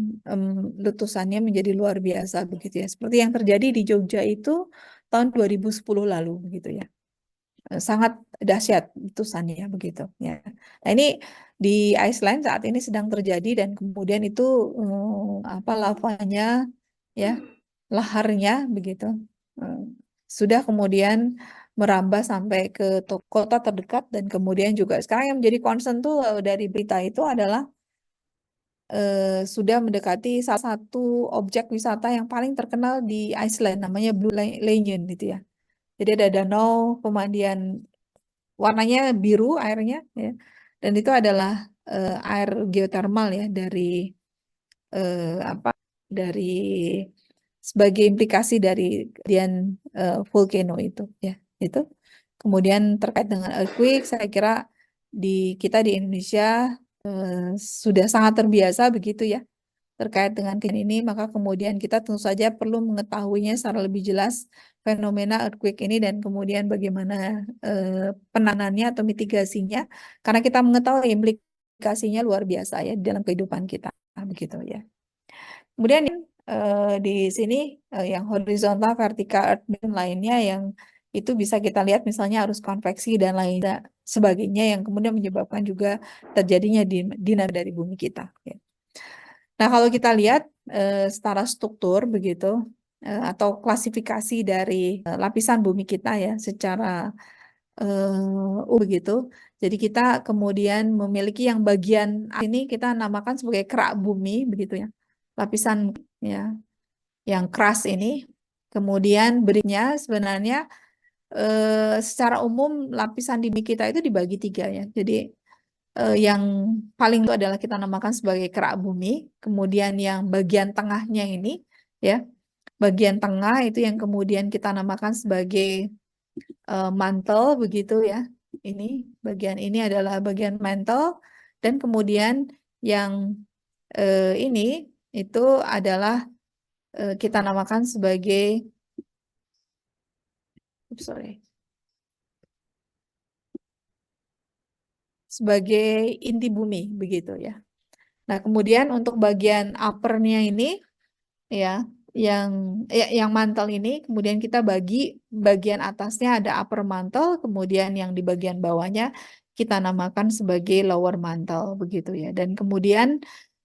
S1: letusannya menjadi luar biasa begitu ya. Seperti yang terjadi di Jogja itu tahun 2010 lalu begitu ya. Sangat dahsyat letusannya begitu ya. Nah, ini di Iceland saat ini sedang terjadi, dan kemudian itu lavanya ya, laharnya begitu sudah kemudian merambah sampai ke kota terdekat, dan kemudian juga sekarang yang menjadi concern tuh dari berita itu adalah sudah mendekati salah satu objek wisata yang paling terkenal di Iceland, namanya Blue Lagoon gitu ya. Jadi ada danau pemandian warnanya biru airnya ya, dan itu adalah air geotermal ya dari dari sebagai implikasi dari kejadian volcano itu ya. Itu. Kemudian terkait dengan earthquake, saya kira kita di Indonesia sudah sangat terbiasa begitu ya terkait dengan kejadian ini, maka kemudian kita tentu saja perlu mengetahuinya secara lebih jelas fenomena earthquake ini dan kemudian bagaimana penanganannya atau mitigasinya, karena kita mengetahui implikasinya luar biasa ya dalam kehidupan kita begitu ya. Kemudian di sini yang horizontal, vertikal, earth beam lainnya yang itu bisa kita lihat misalnya arus konveksi dan lain sebagainya yang kemudian menyebabkan juga terjadinya dinamika dari bumi kita. Ya. Nah, kalau kita lihat secara struktur begitu atau klasifikasi dari lapisan bumi kita ya secara begitu. Jadi kita kemudian memiliki yang bagian ini kita namakan sebagai kerak bumi begitu ya. Lapisan ya yang keras ini. Kemudian berikutnya sebenarnya secara umum lapisan di bumi kita itu dibagi 3 ya. Jadi yang paling itu adalah kita namakan sebagai kerak bumi, kemudian yang bagian tengahnya ini ya, bagian tengah itu yang kemudian kita namakan sebagai mantel begitu ya. Ini bagian ini adalah bagian mantel dan kemudian yang ini itu adalah kita namakan sebagai sebagai inti bumi begitu ya. Nah, kemudian untuk bagian uppernya ini ya, yang mantel ini kemudian kita bagi bagian atasnya ada upper mantle, kemudian yang di bagian bawahnya kita namakan sebagai lower mantle begitu ya. Dan kemudian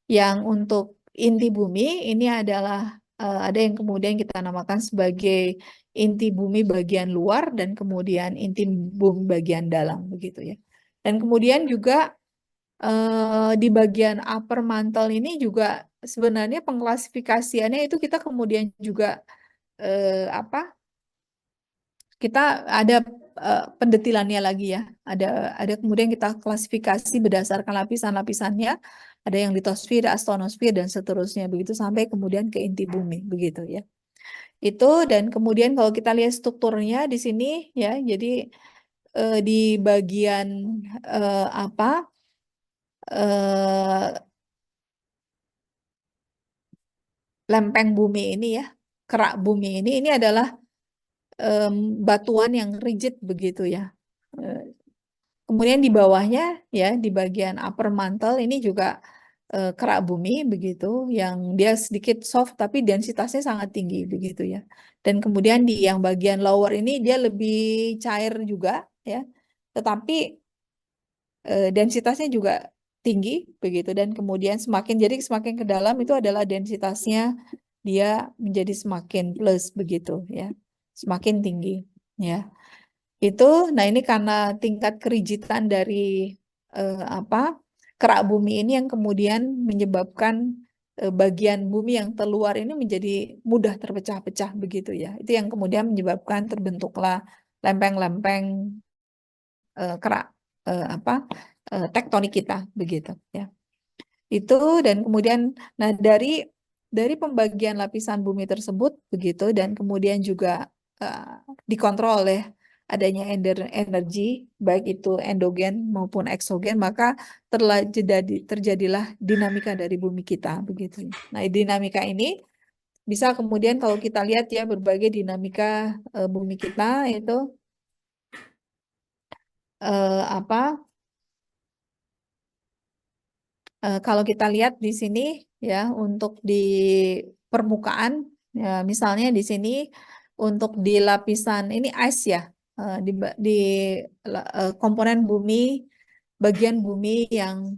S1: yang untuk inti bumi ini adalah ada yang kemudian kita namakan sebagai inti bumi bagian luar dan kemudian inti bumi bagian dalam begitu ya. Dan kemudian juga di bagian upper mantle ini juga sebenarnya pengklasifikasiannya itu kita kemudian juga kita ada pendetilannya lagi ya. Ada kemudian kita klasifikasi berdasarkan lapisan-lapisannya. Ada yang litosfer, astronosfer dan seterusnya begitu sampai kemudian ke inti bumi begitu ya. Itu dan kemudian kalau kita lihat strukturnya di sini ya, jadi di bagian lempeng bumi ini ya, kerak bumi ini adalah batuan yang rigid begitu ya. Kemudian di bawahnya ya di bagian upper mantle ini juga kerak bumi begitu yang dia sedikit soft tapi densitasnya sangat tinggi begitu ya. Dan kemudian di yang bagian lower ini dia lebih cair juga ya. Tetapi densitasnya juga tinggi begitu dan kemudian semakin ke dalam itu adalah densitasnya dia menjadi semakin plus begitu ya. Semakin tinggi ya. Itu nah ini karena tingkat kerigidan dari kerak bumi ini yang kemudian menyebabkan bagian bumi yang terluar ini menjadi mudah terpecah-pecah begitu ya. Itu yang kemudian menyebabkan terbentuklah lempeng-lempeng kerak tektonik kita begitu ya. Itu dan kemudian nah dari pembagian lapisan bumi tersebut begitu dan kemudian juga dikontrol oleh adanya energi baik itu endogen maupun eksogen maka terjadilah dinamika dari bumi kita begitu. Nah, dinamika ini bisa kemudian kalau kita lihat ya berbagai dinamika bumi kita itu kalau kita lihat di sini ya untuk di permukaan ya, misalnya di sini untuk di lapisan ini ice ya di komponen bumi bagian bumi yang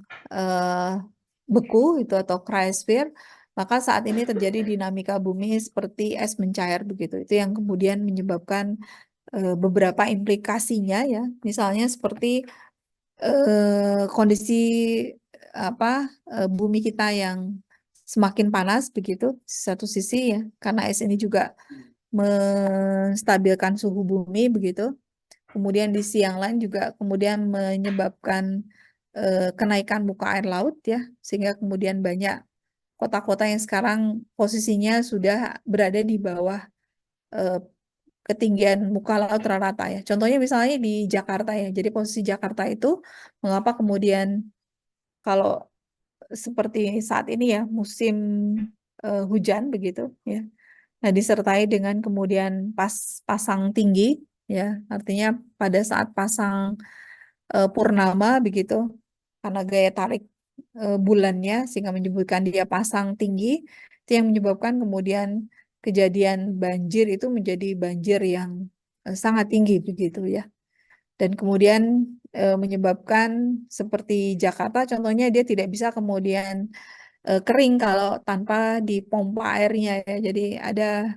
S1: beku itu atau cryosphere maka saat ini terjadi dinamika bumi seperti es mencair begitu itu yang kemudian menyebabkan beberapa implikasinya ya misalnya seperti kondisi bumi kita yang semakin panas begitu satu sisi ya karena es ini juga menstabilkan suhu bumi begitu kemudian di sisi yang lain juga kemudian menyebabkan kenaikan muka air laut ya sehingga kemudian banyak kota-kota yang sekarang posisinya sudah berada di bawah ketinggian muka laut rata-rata ya. Contohnya misalnya di Jakarta ya. Jadi posisi Jakarta itu mengapa kemudian kalau seperti saat ini ya musim hujan begitu ya. Nah, disertai dengan kemudian pasang tinggi ya. Artinya pada saat pasang purnama begitu karena gaya tarik bulannya sehingga menyebabkan dia pasang tinggi itu yang menyebabkan kemudian kejadian banjir itu menjadi banjir yang sangat tinggi begitu ya. Dan kemudian menyebabkan seperti Jakarta contohnya dia tidak bisa kemudian kering kalau tanpa dipompa airnya ya. Jadi ada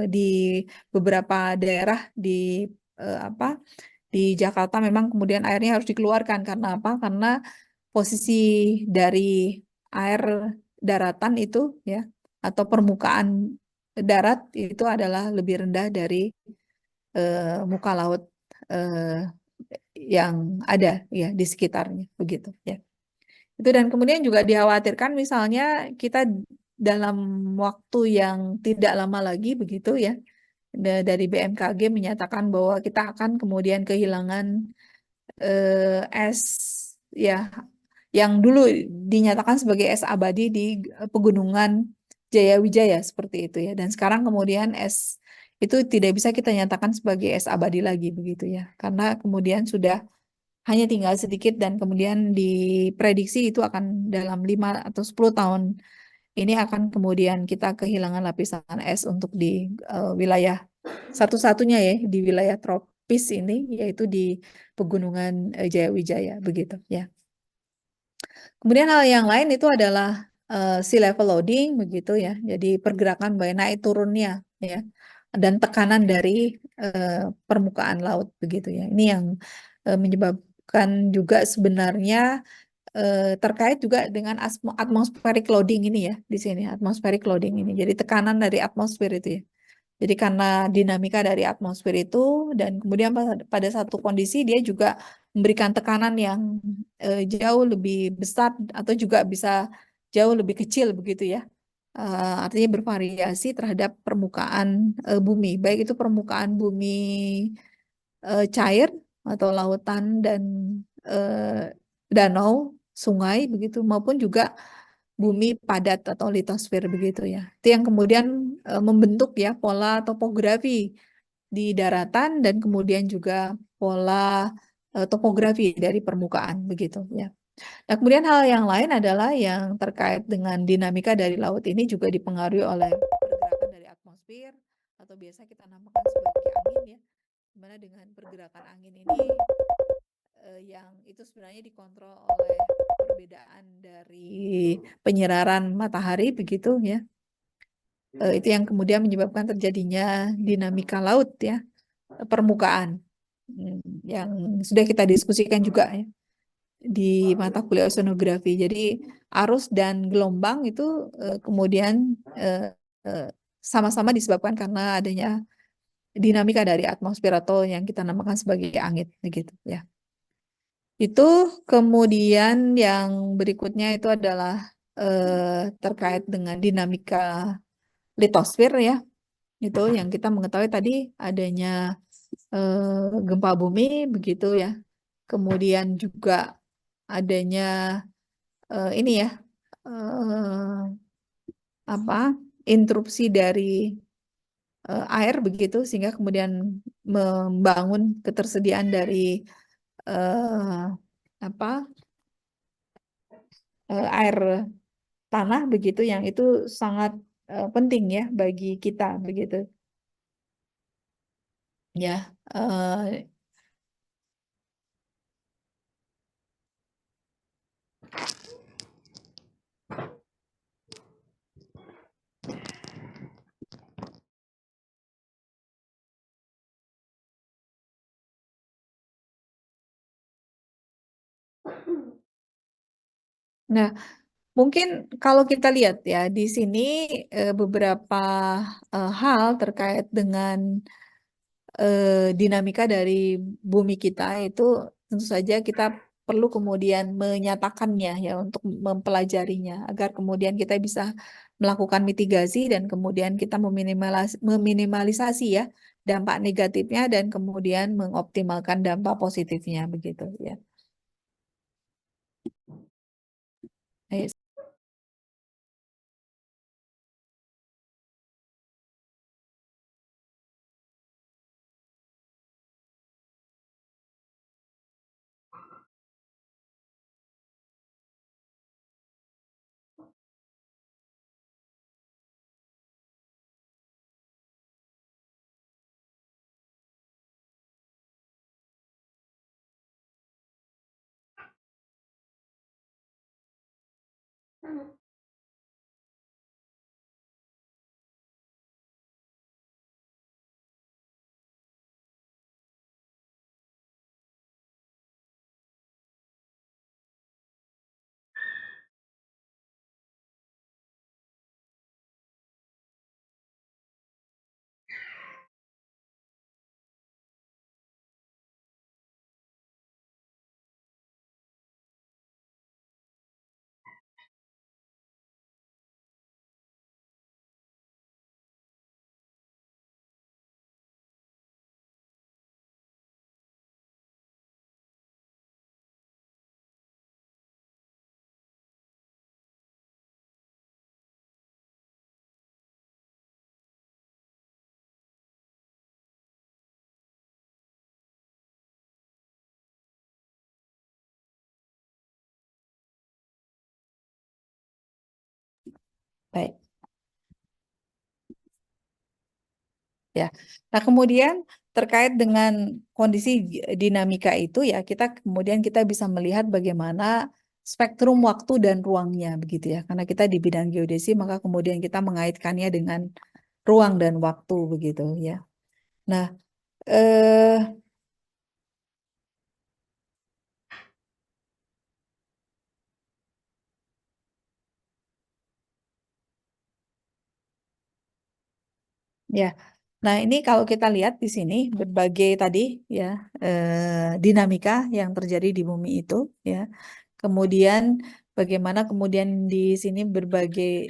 S1: di beberapa daerah di apa di Jakarta memang kemudian airnya harus dikeluarkan karena apa? Karena posisi dari air daratan itu ya atau permukaan darat itu adalah lebih rendah dari muka laut yang ada ya di sekitarnya begitu ya. Itu dan kemudian juga dikhawatirkan misalnya kita dalam waktu yang tidak lama lagi begitu ya dari BMKG menyatakan bahwa kita akan kemudian kehilangan es ya yang dulu dinyatakan sebagai es abadi di pegunungan Jayawijaya seperti itu ya. Dan sekarang kemudian es itu tidak bisa kita nyatakan sebagai es abadi lagi begitu ya. Karena kemudian sudah hanya tinggal sedikit dan kemudian diprediksi itu akan dalam 5 atau 10 tahun ini akan kemudian kita kehilangan lapisan es untuk di wilayah satu-satunya ya di wilayah tropis ini yaitu di pegunungan Jayawijaya begitu ya. Kemudian hal yang lain itu adalah sea level loading begitu ya. Jadi pergerakan baik naik turunnya ya dan tekanan dari permukaan laut begitu ya. Ini yang menyebabkan juga sebenarnya terkait juga dengan atmospheric loading ini ya di sini atmospheric loading ini. Jadi tekanan dari atmosfer itu ya. Jadi karena dinamika dari atmosfer itu dan kemudian pada satu kondisi dia juga memberikan tekanan yang jauh lebih besar atau juga bisa jauh lebih kecil begitu ya. Artinya bervariasi terhadap permukaan bumi, baik itu permukaan bumi cair atau lautan dan danau, sungai begitu maupun juga bumi padat atau litosfer begitu ya. Itu yang kemudian membentuk ya pola topografi di daratan dan kemudian juga pola topografi dari permukaan begitu ya. Nah, kemudian hal yang lain adalah yang terkait dengan dinamika dari laut ini juga dipengaruhi oleh pergerakan dari atmosfer atau biasa kita namakan sebagai angin ya. Dimana dengan pergerakan angin ini yang itu sebenarnya dikontrol oleh perbedaan dari penyeraran matahari begitu ya. Itu yang kemudian menyebabkan terjadinya dinamika laut ya, permukaan yang sudah kita diskusikan juga ya di mata kuliah oceanografi. Jadi arus dan gelombang itu kemudian sama-sama disebabkan karena adanya dinamika dari atmosfer atau yang kita namakan sebagai angin begitu ya. Itu kemudian yang berikutnya itu adalah terkait dengan dinamika litosfer ya. Itu yang kita mengetahui tadi adanya gempa bumi begitu ya. Kemudian juga adanya ini ya apa interupsi dari air begitu sehingga kemudian membangun ketersediaan dari apa air tanah begitu yang itu sangat penting ya bagi kita begitu ya. Nah, mungkin kalau kita lihat ya di sini beberapa hal terkait dengan dinamika dari bumi kita itu tentu saja kita perlu kemudian menyatakannya ya untuk mempelajarinya agar kemudian kita bisa melakukan mitigasi dan kemudian kita meminimalisasi ya dampak negatifnya dan kemudian mengoptimalkan dampak positifnya begitu ya. Ayo. Baik. Ya. Nah, kemudian terkait dengan kondisi dinamika itu ya, kemudian kita bisa melihat bagaimana spektrum waktu dan ruangnya begitu ya. Karena kita di bidang geodesi, maka kemudian kita mengaitkannya dengan ruang dan waktu begitu ya. Nah, eh, ya. Nah, ini kalau kita lihat di sini berbagai tadi ya dinamika yang terjadi di bumi itu ya. Kemudian bagaimana kemudian di sini berbagai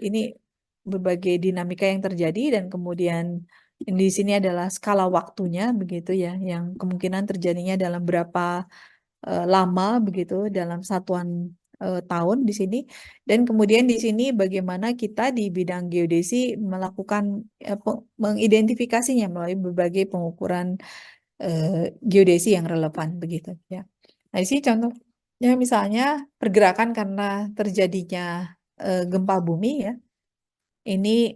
S1: dinamika yang terjadi dan kemudian di sini adalah skala waktunya begitu ya, yang kemungkinan terjadinya dalam berapa lama begitu dalam satuan tahun di sini. Dan kemudian di sini bagaimana kita di bidang geodesi melakukan mengidentifikasinya melalui berbagai pengukuran geodesi yang relevan begitu ya. Nah, di sini contohnya misalnya pergerakan karena terjadinya gempa bumi ya. Ini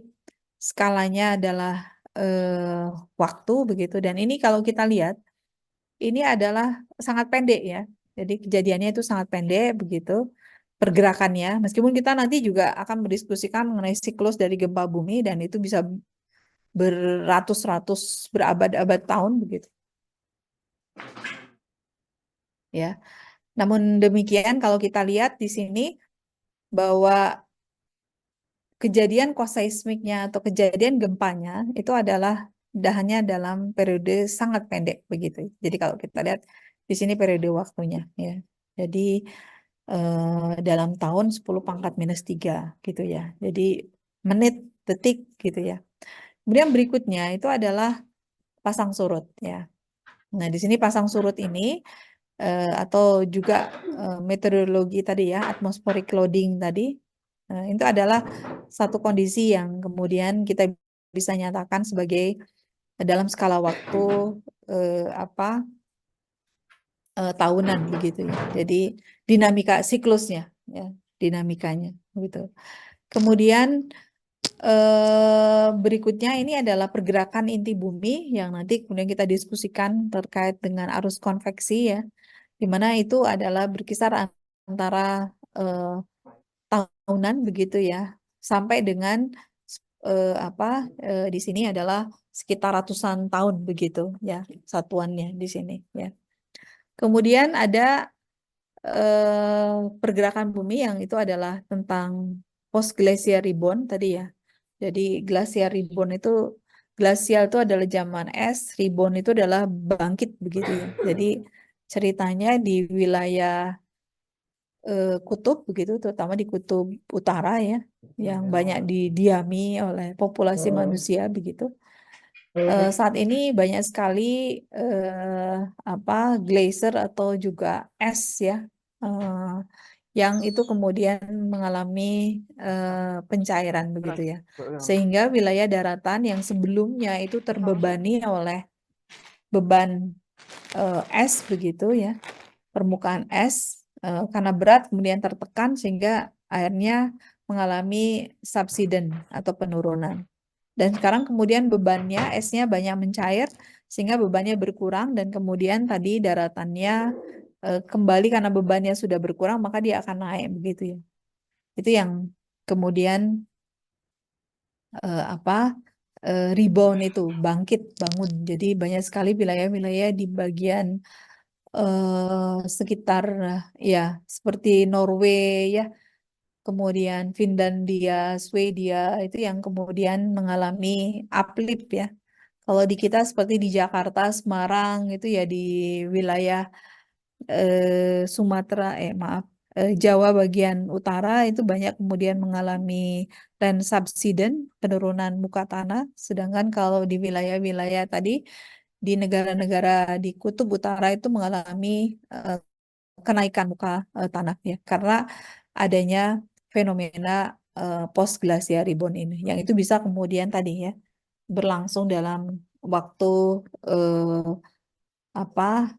S1: skalanya adalah waktu begitu dan ini kalau kita lihat ini adalah sangat pendek ya. Jadi kejadiannya itu sangat pendek begitu pergerakannya. Meskipun kita nanti juga akan mendiskusikan mengenai siklus dari gempa bumi dan itu bisa beratus-ratus, berabad-abad tahun begitu. Ya. Namun demikian kalau kita lihat di sini bahwa kejadian koseismiknya atau kejadian gempanya itu adalah hanya dalam periode sangat pendek begitu. Jadi kalau kita lihat di sini periode waktunya ya. Jadi dalam tahun 10 pangkat minus 3 gitu ya. Jadi menit, detik gitu ya. Kemudian berikutnya itu adalah pasang surut ya. Nah, di sini pasang surut ini atau juga meteorologi tadi ya, atmospheric loading tadi, itu adalah satu kondisi yang kemudian kita bisa nyatakan sebagai dalam skala waktu tahunan begitu ya. Jadi dinamika siklusnya ya, dinamikanya begitu. Kemudian berikutnya ini adalah pergerakan inti bumi yang nanti kemudian kita diskusikan terkait dengan arus konveksi ya, di mana itu adalah berkisar antara tahunan begitu ya, sampai dengan di sini adalah sekitar ratusan tahun begitu ya satuannya di sini ya. Kemudian ada pergerakan bumi yang itu adalah tentang post glacier rebound tadi ya. Jadi glacier rebound itu glasial itu adalah zaman es, rebound itu adalah bangkit begitu ya. Jadi ceritanya di wilayah kutub begitu, terutama di kutub utara ya, yang banyak didiami oleh populasi manusia begitu. Saat ini banyak sekali glacier atau juga es ya, yang itu kemudian mengalami pencairan begitu ya, sehingga wilayah daratan yang sebelumnya itu terbebani oleh beban es begitu ya, permukaan es karena berat kemudian tertekan sehingga airnya mengalami subsiden atau penurunan. Dan sekarang kemudian bebannya, esnya banyak mencair, sehingga bebannya berkurang, dan kemudian tadi daratannya kembali karena bebannya sudah berkurang, maka dia akan naik begitu ya. Itu yang kemudian rebound itu, bangkit, bangun. Jadi banyak sekali wilayah-wilayah di bagian sekitar ya seperti Norway ya, kemudian Finlandia, Swedia itu yang kemudian mengalami uplift ya. Kalau di kita seperti di Jakarta, Semarang itu ya di wilayah Sumatera, Jawa bagian utara itu banyak kemudian mengalami land subsidence, penurunan muka tanah. Sedangkan kalau di wilayah-wilayah tadi di negara-negara di kutub utara itu mengalami kenaikan muka tanah ya, karena adanya fenomena post glacial rebound ini, yang itu bisa kemudian tadi ya berlangsung dalam waktu eh, apa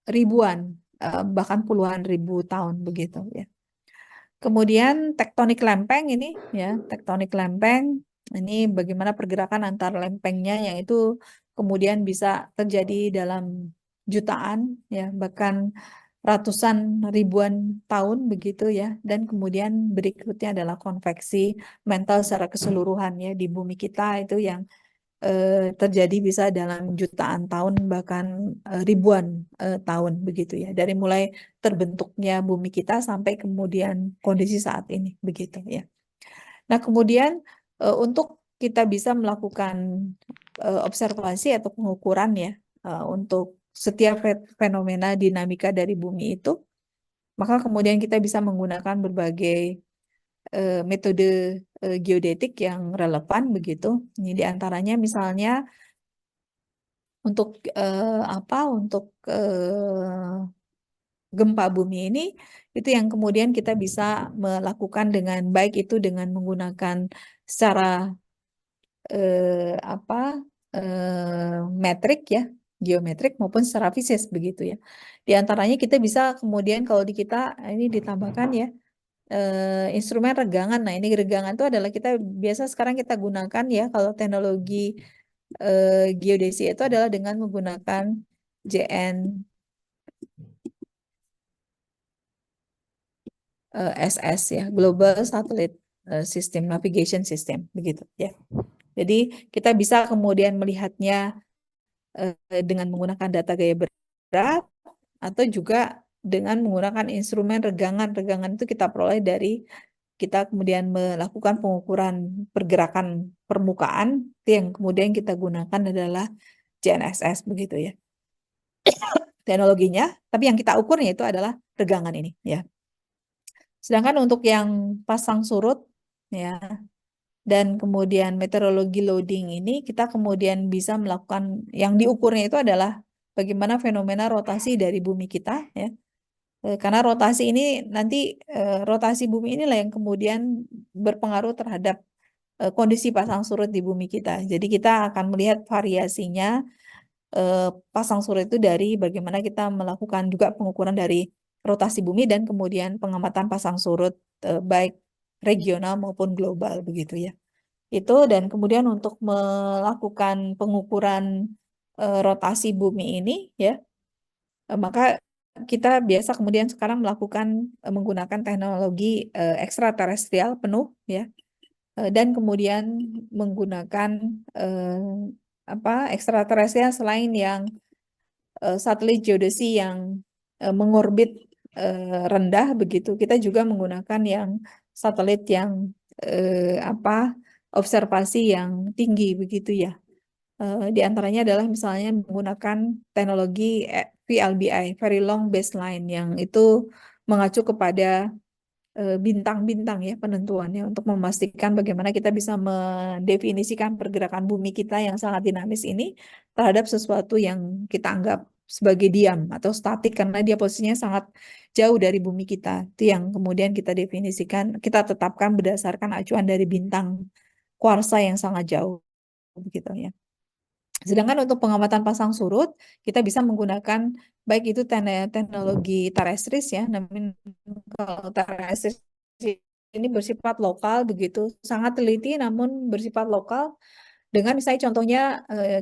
S1: ribuan bahkan puluhan ribu tahun begitu ya. Kemudian tektonik lempeng ini ya, tektonik lempeng ini bagaimana pergerakan antar lempengnya yang itu kemudian bisa terjadi dalam jutaan ya, bahkan ratusan ribuan tahun begitu ya. Dan kemudian berikutnya adalah konveksi mantle secara keseluruhan ya di bumi kita itu yang terjadi bisa dalam jutaan tahun bahkan ribuan tahun begitu ya, dari mulai terbentuknya bumi kita sampai kemudian kondisi saat ini begitu ya. Nah kemudian untuk kita bisa melakukan observasi atau pengukuran ya untuk setiap fenomena dinamika dari bumi itu, maka kemudian kita bisa menggunakan berbagai metode geodetik yang relevan begitu. Ini diantaranya misalnya untuk untuk gempa bumi ini itu yang kemudian kita bisa melakukan dengan baik itu dengan menggunakan secara metrik ya, geometrik maupun secara fisik begitu ya. Di antaranya kita bisa kemudian kalau di kita ini ditambahkan ya instrumen regangan. Nah, ini regangan itu adalah kita biasa sekarang kita gunakan ya kalau teknologi geodesi itu adalah dengan menggunakan GNSS ya, Global Satellite System Navigation System begitu ya. Jadi kita bisa kemudian melihatnya dengan menggunakan data gaya berat atau juga dengan menggunakan instrumen regangan. Regangan itu kita peroleh dari kita kemudian melakukan pengukuran pergerakan permukaan, yang kemudian kita gunakan adalah GNSS begitu ya. Teknologinya, tapi yang kita ukurnya itu adalah regangan ini ya. Sedangkan untuk yang pasang surut ya dan kemudian meteorologi loading ini kita kemudian bisa melakukan yang diukurnya itu adalah bagaimana fenomena rotasi dari bumi kita ya. Karena rotasi ini nanti rotasi bumi inilah yang kemudian berpengaruh terhadap kondisi pasang surut di bumi kita. Jadi kita akan melihat variasinya pasang surut itu dari bagaimana kita melakukan juga pengukuran dari rotasi bumi dan kemudian pengamatan pasang surut baik regional maupun global begitu ya. Itu dan kemudian untuk melakukan pengukuran rotasi bumi ini ya, maka kita biasa kemudian sekarang melakukan menggunakan teknologi ekstraterestrial penuh ya, dan kemudian menggunakan ekstraterestrial selain yang satelit geodesi yang mengorbit rendah begitu, kita juga menggunakan yang satelit yang observasi yang tinggi begitu ya. Di antaranya adalah misalnya menggunakan teknologi VLBI, Very Long Baseline, yang itu mengacu kepada bintang-bintang ya penentuannya untuk memastikan bagaimana kita bisa mendefinisikan pergerakan bumi kita yang sangat dinamis ini terhadap sesuatu yang kita anggap sebagai diam atau statik karena dia posisinya sangat jauh dari bumi kita. Itu yang kemudian kita definisikan, kita tetapkan berdasarkan acuan dari bintang kuarsa yang sangat jauh begitu ya. Sedangkan untuk pengamatan pasang surut, kita bisa menggunakan baik itu teknologi terestris ya, namun kalau terestris ini bersifat lokal begitu, sangat teliti namun bersifat lokal. Dengan misalnya contohnya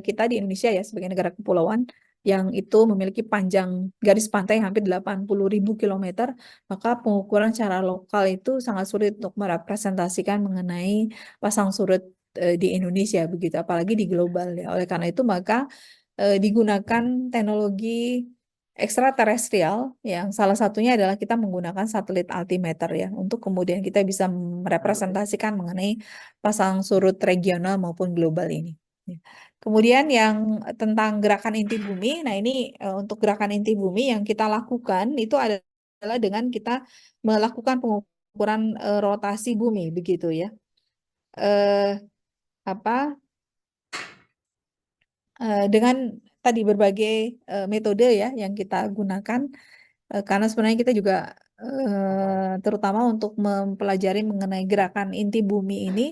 S1: kita di Indonesia ya sebagai negara kepulauan yang itu memiliki panjang garis pantai hampir 80.000 kilometer, maka pengukuran secara lokal itu sangat sulit untuk merepresentasikan mengenai pasang surut di Indonesia begitu, apalagi di global ya. Oleh karena itu maka digunakan teknologi ekstraterestrial yang salah satunya adalah kita menggunakan satelit altimeter ya untuk kemudian kita bisa merepresentasikan mengenai pasang surut regional maupun global ini. Ya. Kemudian yang tentang gerakan inti bumi, nah ini untuk gerakan inti bumi yang kita lakukan itu adalah dengan kita melakukan pengukuran rotasi bumi begitu ya. Eh, apa dengan tadi berbagai metode ya yang kita gunakan karena sebenarnya kita juga terutama untuk mempelajari mengenai gerakan inti bumi ini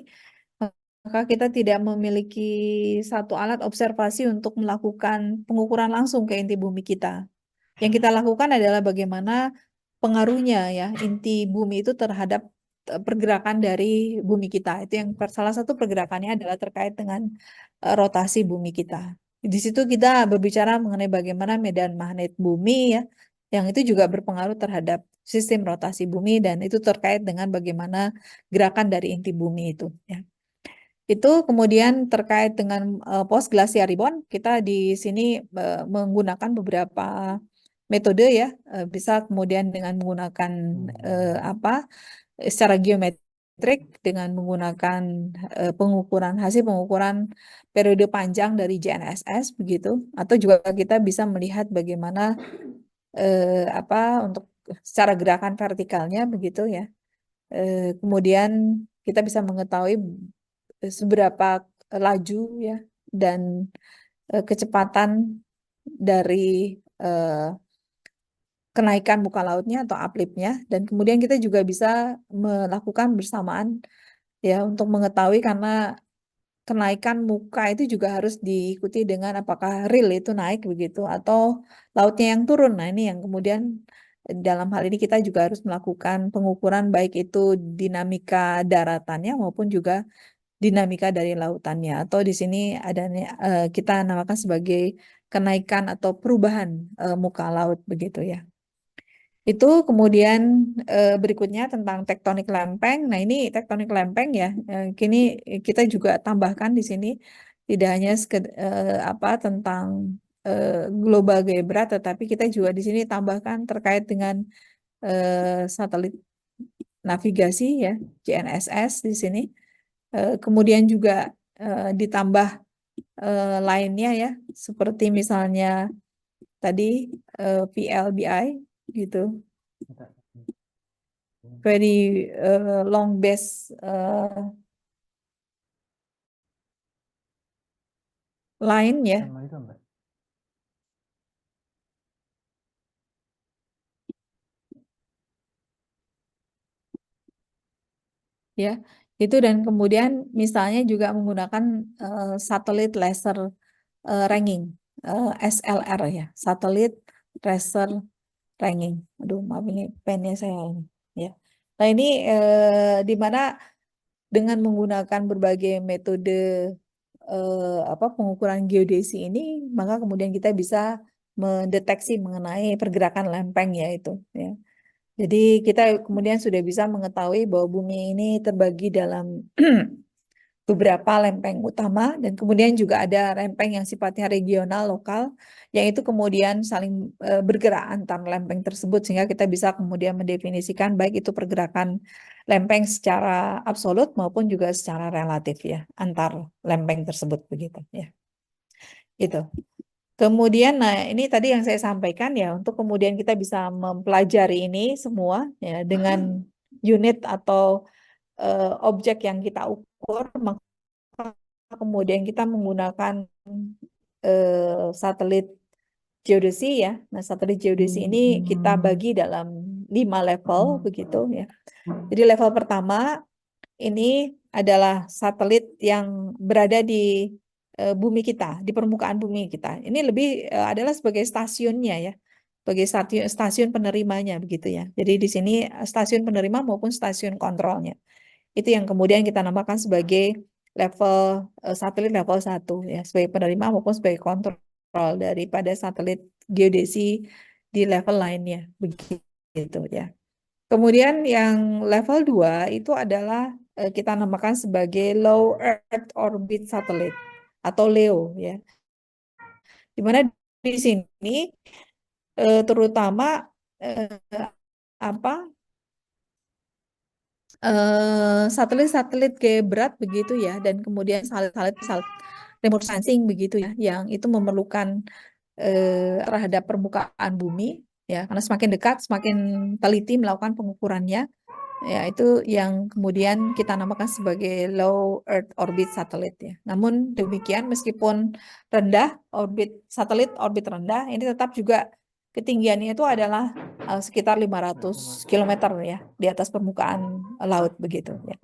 S1: maka kita tidak memiliki satu alat observasi untuk melakukan pengukuran langsung ke inti bumi kita. Yang kita lakukan adalah bagaimana pengaruhnya ya inti bumi itu terhadap pergerakan dari bumi kita. Itu yang salah satu pergerakannya adalah terkait dengan rotasi bumi kita. Di situ kita berbicara mengenai bagaimana medan magnet bumi ya, yang itu juga berpengaruh terhadap sistem rotasi bumi dan itu terkait dengan bagaimana gerakan dari inti bumi itu ya. Itu kemudian terkait dengan post glacial rebound, kita di sini menggunakan beberapa metode ya, bisa kemudian dengan menggunakan secara geometrik dengan menggunakan pengukuran hasil pengukuran periode panjang dari GNSS begitu, atau juga kita bisa melihat bagaimana untuk secara gerakan vertikalnya begitu ya. Kemudian kita bisa mengetahui seberapa laju ya dan kecepatan dari kenaikan muka lautnya atau upliftnya, dan kemudian kita juga bisa melakukan bersamaan ya untuk mengetahui karena kenaikan muka itu juga harus diikuti dengan apakah real itu naik begitu atau lautnya yang turun. Nah ini yang kemudian dalam hal ini kita juga harus melakukan pengukuran baik itu dinamika daratannya maupun juga dinamika dari lautannya atau di sini adanya kita namakan sebagai kenaikan atau perubahan muka laut begitu ya. Itu kemudian berikutnya tentang tektonik lempeng. Nah ini tektonik lempeng ya, kini kita juga tambahkan di sini tidak hanya tentang global gebra, tetapi kita juga di sini tambahkan terkait dengan satelit navigasi ya, GNSS di sini. Kemudian juga ditambah lainnya ya, seperti misalnya tadi VLBI gitu, very long base line ya. Ya, itu dan kemudian misalnya juga menggunakan satelit laser ranging, SLR ya, satelit laser ranging. Aduh, maaf ini pennya saya ini ya. Nah ini di mana dengan menggunakan berbagai metode pengukuran geodesi ini, maka kemudian kita bisa mendeteksi mengenai pergerakan lempeng ya itu ya. Jadi kita kemudian sudah bisa mengetahui bahwa bumi ini terbagi dalam beberapa lempeng utama dan kemudian juga ada lempeng yang sifatnya regional lokal yang itu kemudian saling bergerak antar lempeng tersebut sehingga kita bisa kemudian mendefinisikan baik itu pergerakan lempeng secara absolut maupun juga secara relatif ya antar lempeng tersebut begitu ya. gitu. Kemudian, nah ini tadi yang saya sampaikan ya, untuk kemudian kita bisa mempelajari ini semua ya dengan unit atau objek yang kita ukur, maka kemudian kita menggunakan satelit geodesi ya. Nah, satelit geodesi ini kita bagi dalam 5 level begitu ya. Jadi level pertama ini adalah satelit yang berada di bumi kita, di permukaan bumi kita. Ini lebih adalah sebagai stasiunnya ya, sebagai stasiun penerimanya begitu ya. Jadi di sini stasiun penerima maupun stasiun kontrolnya. Itu yang kemudian kita namakan sebagai level satelit level 1 ya, sebagai penerima maupun sebagai kontrol daripada satelit geodesi di level lainnya begitu ya. Kemudian yang level 2 itu adalah kita namakan sebagai Low Earth Orbit Satellite atau LEO ya. Di mana di sini terutama apa satelit-satelit kayak berat begitu ya, dan kemudian satelit remote sensing begitu ya, yang itu memerlukan terhadap permukaan bumi ya, karena semakin dekat semakin teliti melakukan pengukurannya ya, itu yang kemudian kita namakan sebagai low Earth orbit satellite ya. Namun demikian meskipun rendah satelit orbit rendah, ini tetap juga ketinggiannya itu adalah sekitar 500 km ya di atas permukaan laut begitu ya.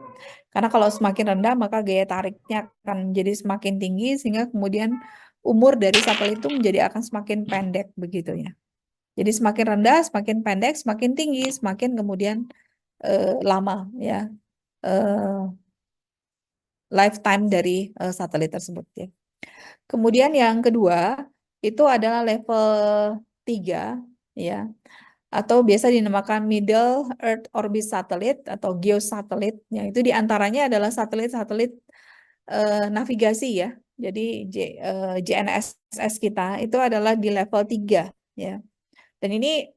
S1: Karena kalau semakin rendah maka gaya tariknya akan jadi semakin tinggi sehingga kemudian umur dari satelit itu akan semakin pendek begitu ya. Jadi semakin rendah, semakin pendek, semakin tinggi, semakin kemudian lama ya lifetime dari satelit tersebut ya. Kemudian yang kedua itu adalah level 3 ya, atau biasa dinamakan Middle Earth Orbit Satellite atau geosatelit ya. Itu diantaranya adalah satelit-satelit navigasi ya. Jadi GNSS kita itu adalah di level 3 ya. Dan ini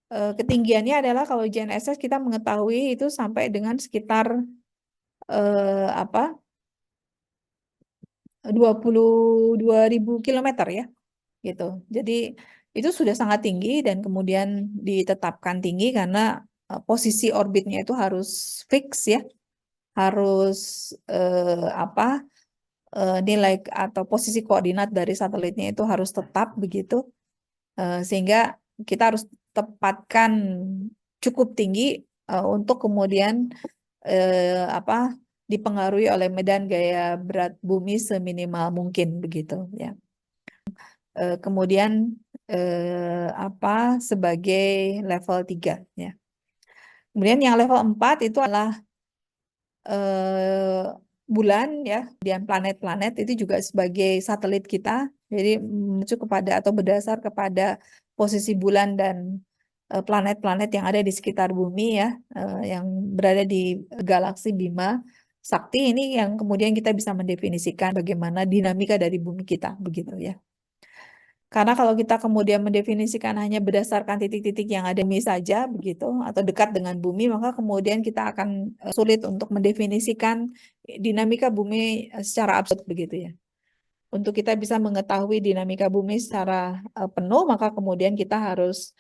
S1: ketinggiannya adalah kalau GNSS kita mengetahui itu sampai dengan sekitar 22.000 kilometer ya gitu. Jadi itu sudah sangat tinggi dan kemudian ditetapkan tinggi karena posisi orbitnya itu harus fix ya, harus nilai atau posisi koordinat dari satelitnya itu harus tetap begitu, sehingga kita harus tepatkan cukup tinggi untuk kemudian dipengaruhi oleh medan gaya berat bumi seminimal mungkin begitu ya. Kemudian sebagai level 3 ya. Kemudian yang level 4 itu adalah bulan ya, dan planet-planet itu juga sebagai satelit kita. Jadi mengacu kepada atau berdasar kepada posisi bulan dan planet-planet yang ada di sekitar bumi ya, yang berada di galaksi Bima Sakti, ini yang kemudian kita bisa mendefinisikan bagaimana dinamika dari bumi kita begitu ya. Karena kalau kita kemudian mendefinisikan hanya berdasarkan titik-titik yang ada di bumi saja begitu atau dekat dengan bumi, maka kemudian kita akan sulit untuk mendefinisikan dinamika bumi secara absolut begitu ya. Untuk kita bisa mengetahui dinamika bumi secara penuh, maka kemudian kita harus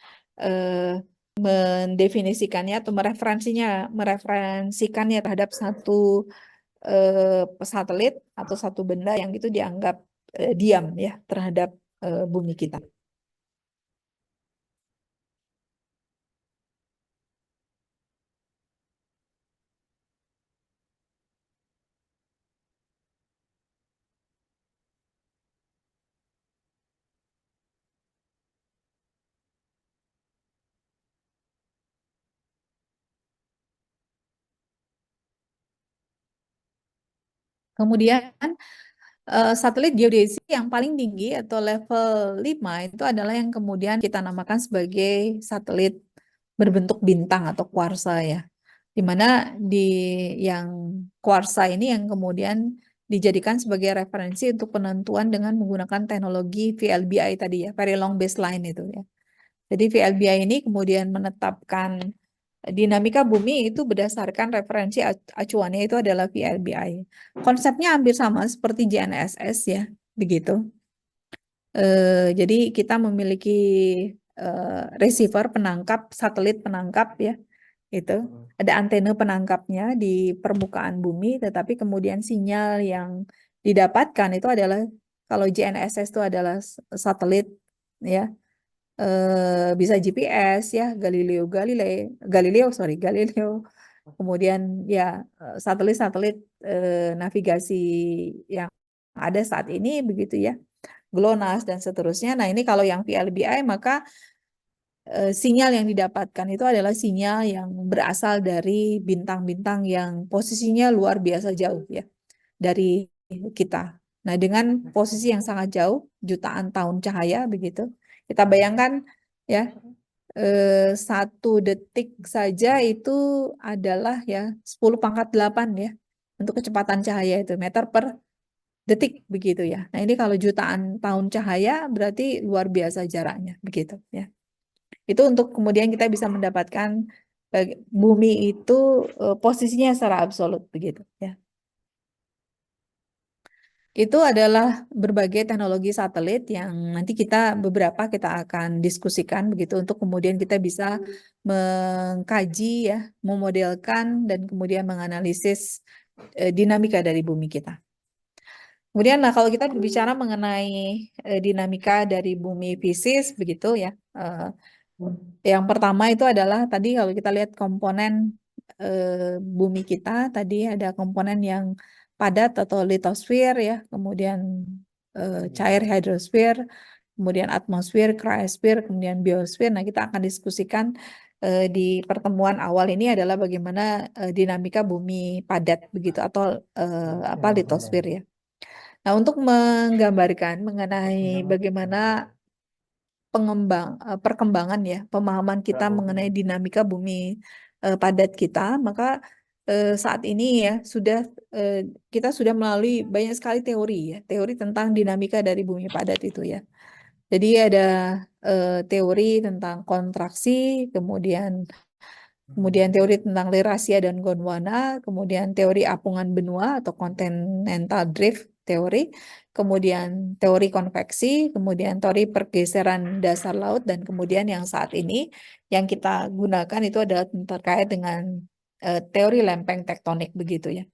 S1: mendefinisikannya atau mereferensikannya terhadap satu satelit atau satu benda yang itu dianggap diam ya terhadap bumi kita. Kemudian satelit geodesi yang paling tinggi atau level 5 itu adalah yang kemudian kita namakan sebagai satelit berbentuk bintang atau kuarsa ya. Di mana di yang kuarsa ini yang kemudian dijadikan sebagai referensi untuk penentuan dengan menggunakan teknologi VLBI tadi ya, Very Long Baseline itu ya. Jadi VLBI ini kemudian menetapkan dinamika bumi itu berdasarkan referensi acuannya itu adalah VLBI. Konsepnya hampir sama seperti GNSS ya, begitu. Jadi kita memiliki receiver penangkap, satelit penangkap ya, itu ada antena penangkapnya di permukaan bumi, tetapi kemudian sinyal yang didapatkan itu adalah kalau GNSS itu adalah satelit ya, bisa GPS ya, Galileo, kemudian ya satelit-satelit navigasi yang ada saat ini begitu ya, GLONASS dan seterusnya. Nah, ini kalau yang VLBI maka sinyal yang didapatkan itu adalah sinyal yang berasal dari bintang-bintang yang posisinya luar biasa jauh ya dari kita. Nah, dengan posisi yang sangat jauh, jutaan tahun cahaya begitu, kita bayangkan ya, 1 detik saja itu adalah ya 10⁸ ya untuk kecepatan cahaya itu meter per detik begitu ya. Nah, ini kalau jutaan tahun cahaya berarti luar biasa jaraknya begitu ya. Itu untuk kemudian kita bisa mendapatkan bumi itu posisinya secara absolut begitu ya. Itu adalah berbagai teknologi satelit yang nanti beberapa kita akan diskusikan begitu untuk kemudian kita bisa mengkaji ya, memodelkan dan kemudian menganalisis dinamika dari bumi kita. Kemudian nah kalau kita berbicara mengenai dinamika dari bumi fisis begitu ya. Yang pertama itu adalah tadi kalau kita lihat komponen bumi kita tadi ada komponen yang padat atau litosfer ya, kemudian cair hidrosfer, kemudian atmosfer, cryosfer, kemudian biosfer. Nah, kita akan diskusikan di pertemuan awal ini adalah bagaimana dinamika bumi padat begitu atau litosfer ya. Nah, untuk menggambarkan mengenai bagaimana perkembangan ya pemahaman kita mengenai dinamika bumi padat kita, maka saat ini ya kita sudah melalui banyak sekali teori ya, teori tentang dinamika dari bumi padat itu ya. Jadi ada teori tentang kontraksi, kemudian teori tentang Laurasia dan Gondwana, kemudian teori apungan benua atau continental drift teori, kemudian teori konveksi, kemudian teori pergeseran dasar laut, dan kemudian yang saat ini yang kita gunakan itu adalah terkait dengan teori lempeng tektonik begitu ya.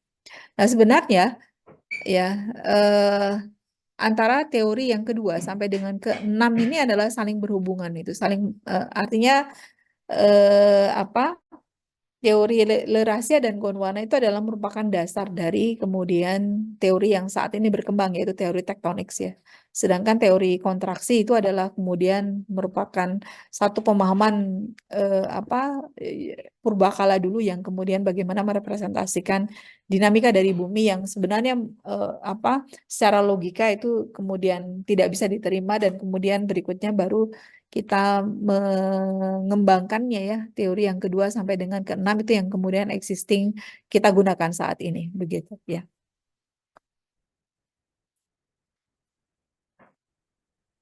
S1: Nah, sebenarnya ya antara teori yang kedua sampai dengan ke-6 ini adalah saling berhubungan, itu saling artinya apa teori Laurasia dan Gondwana itu adalah merupakan dasar dari kemudian teori yang saat ini berkembang yaitu teori tektonik ya. Sedangkan teori kontraksi itu adalah kemudian merupakan satu pemahaman purbakala dulu yang kemudian bagaimana merepresentasikan dinamika dari bumi yang sebenarnya secara logika itu kemudian tidak bisa diterima, dan kemudian berikutnya baru kita mengembangkannya ya, teori yang kedua sampai dengan ke-6 itu yang kemudian existing kita gunakan saat ini begitu ya.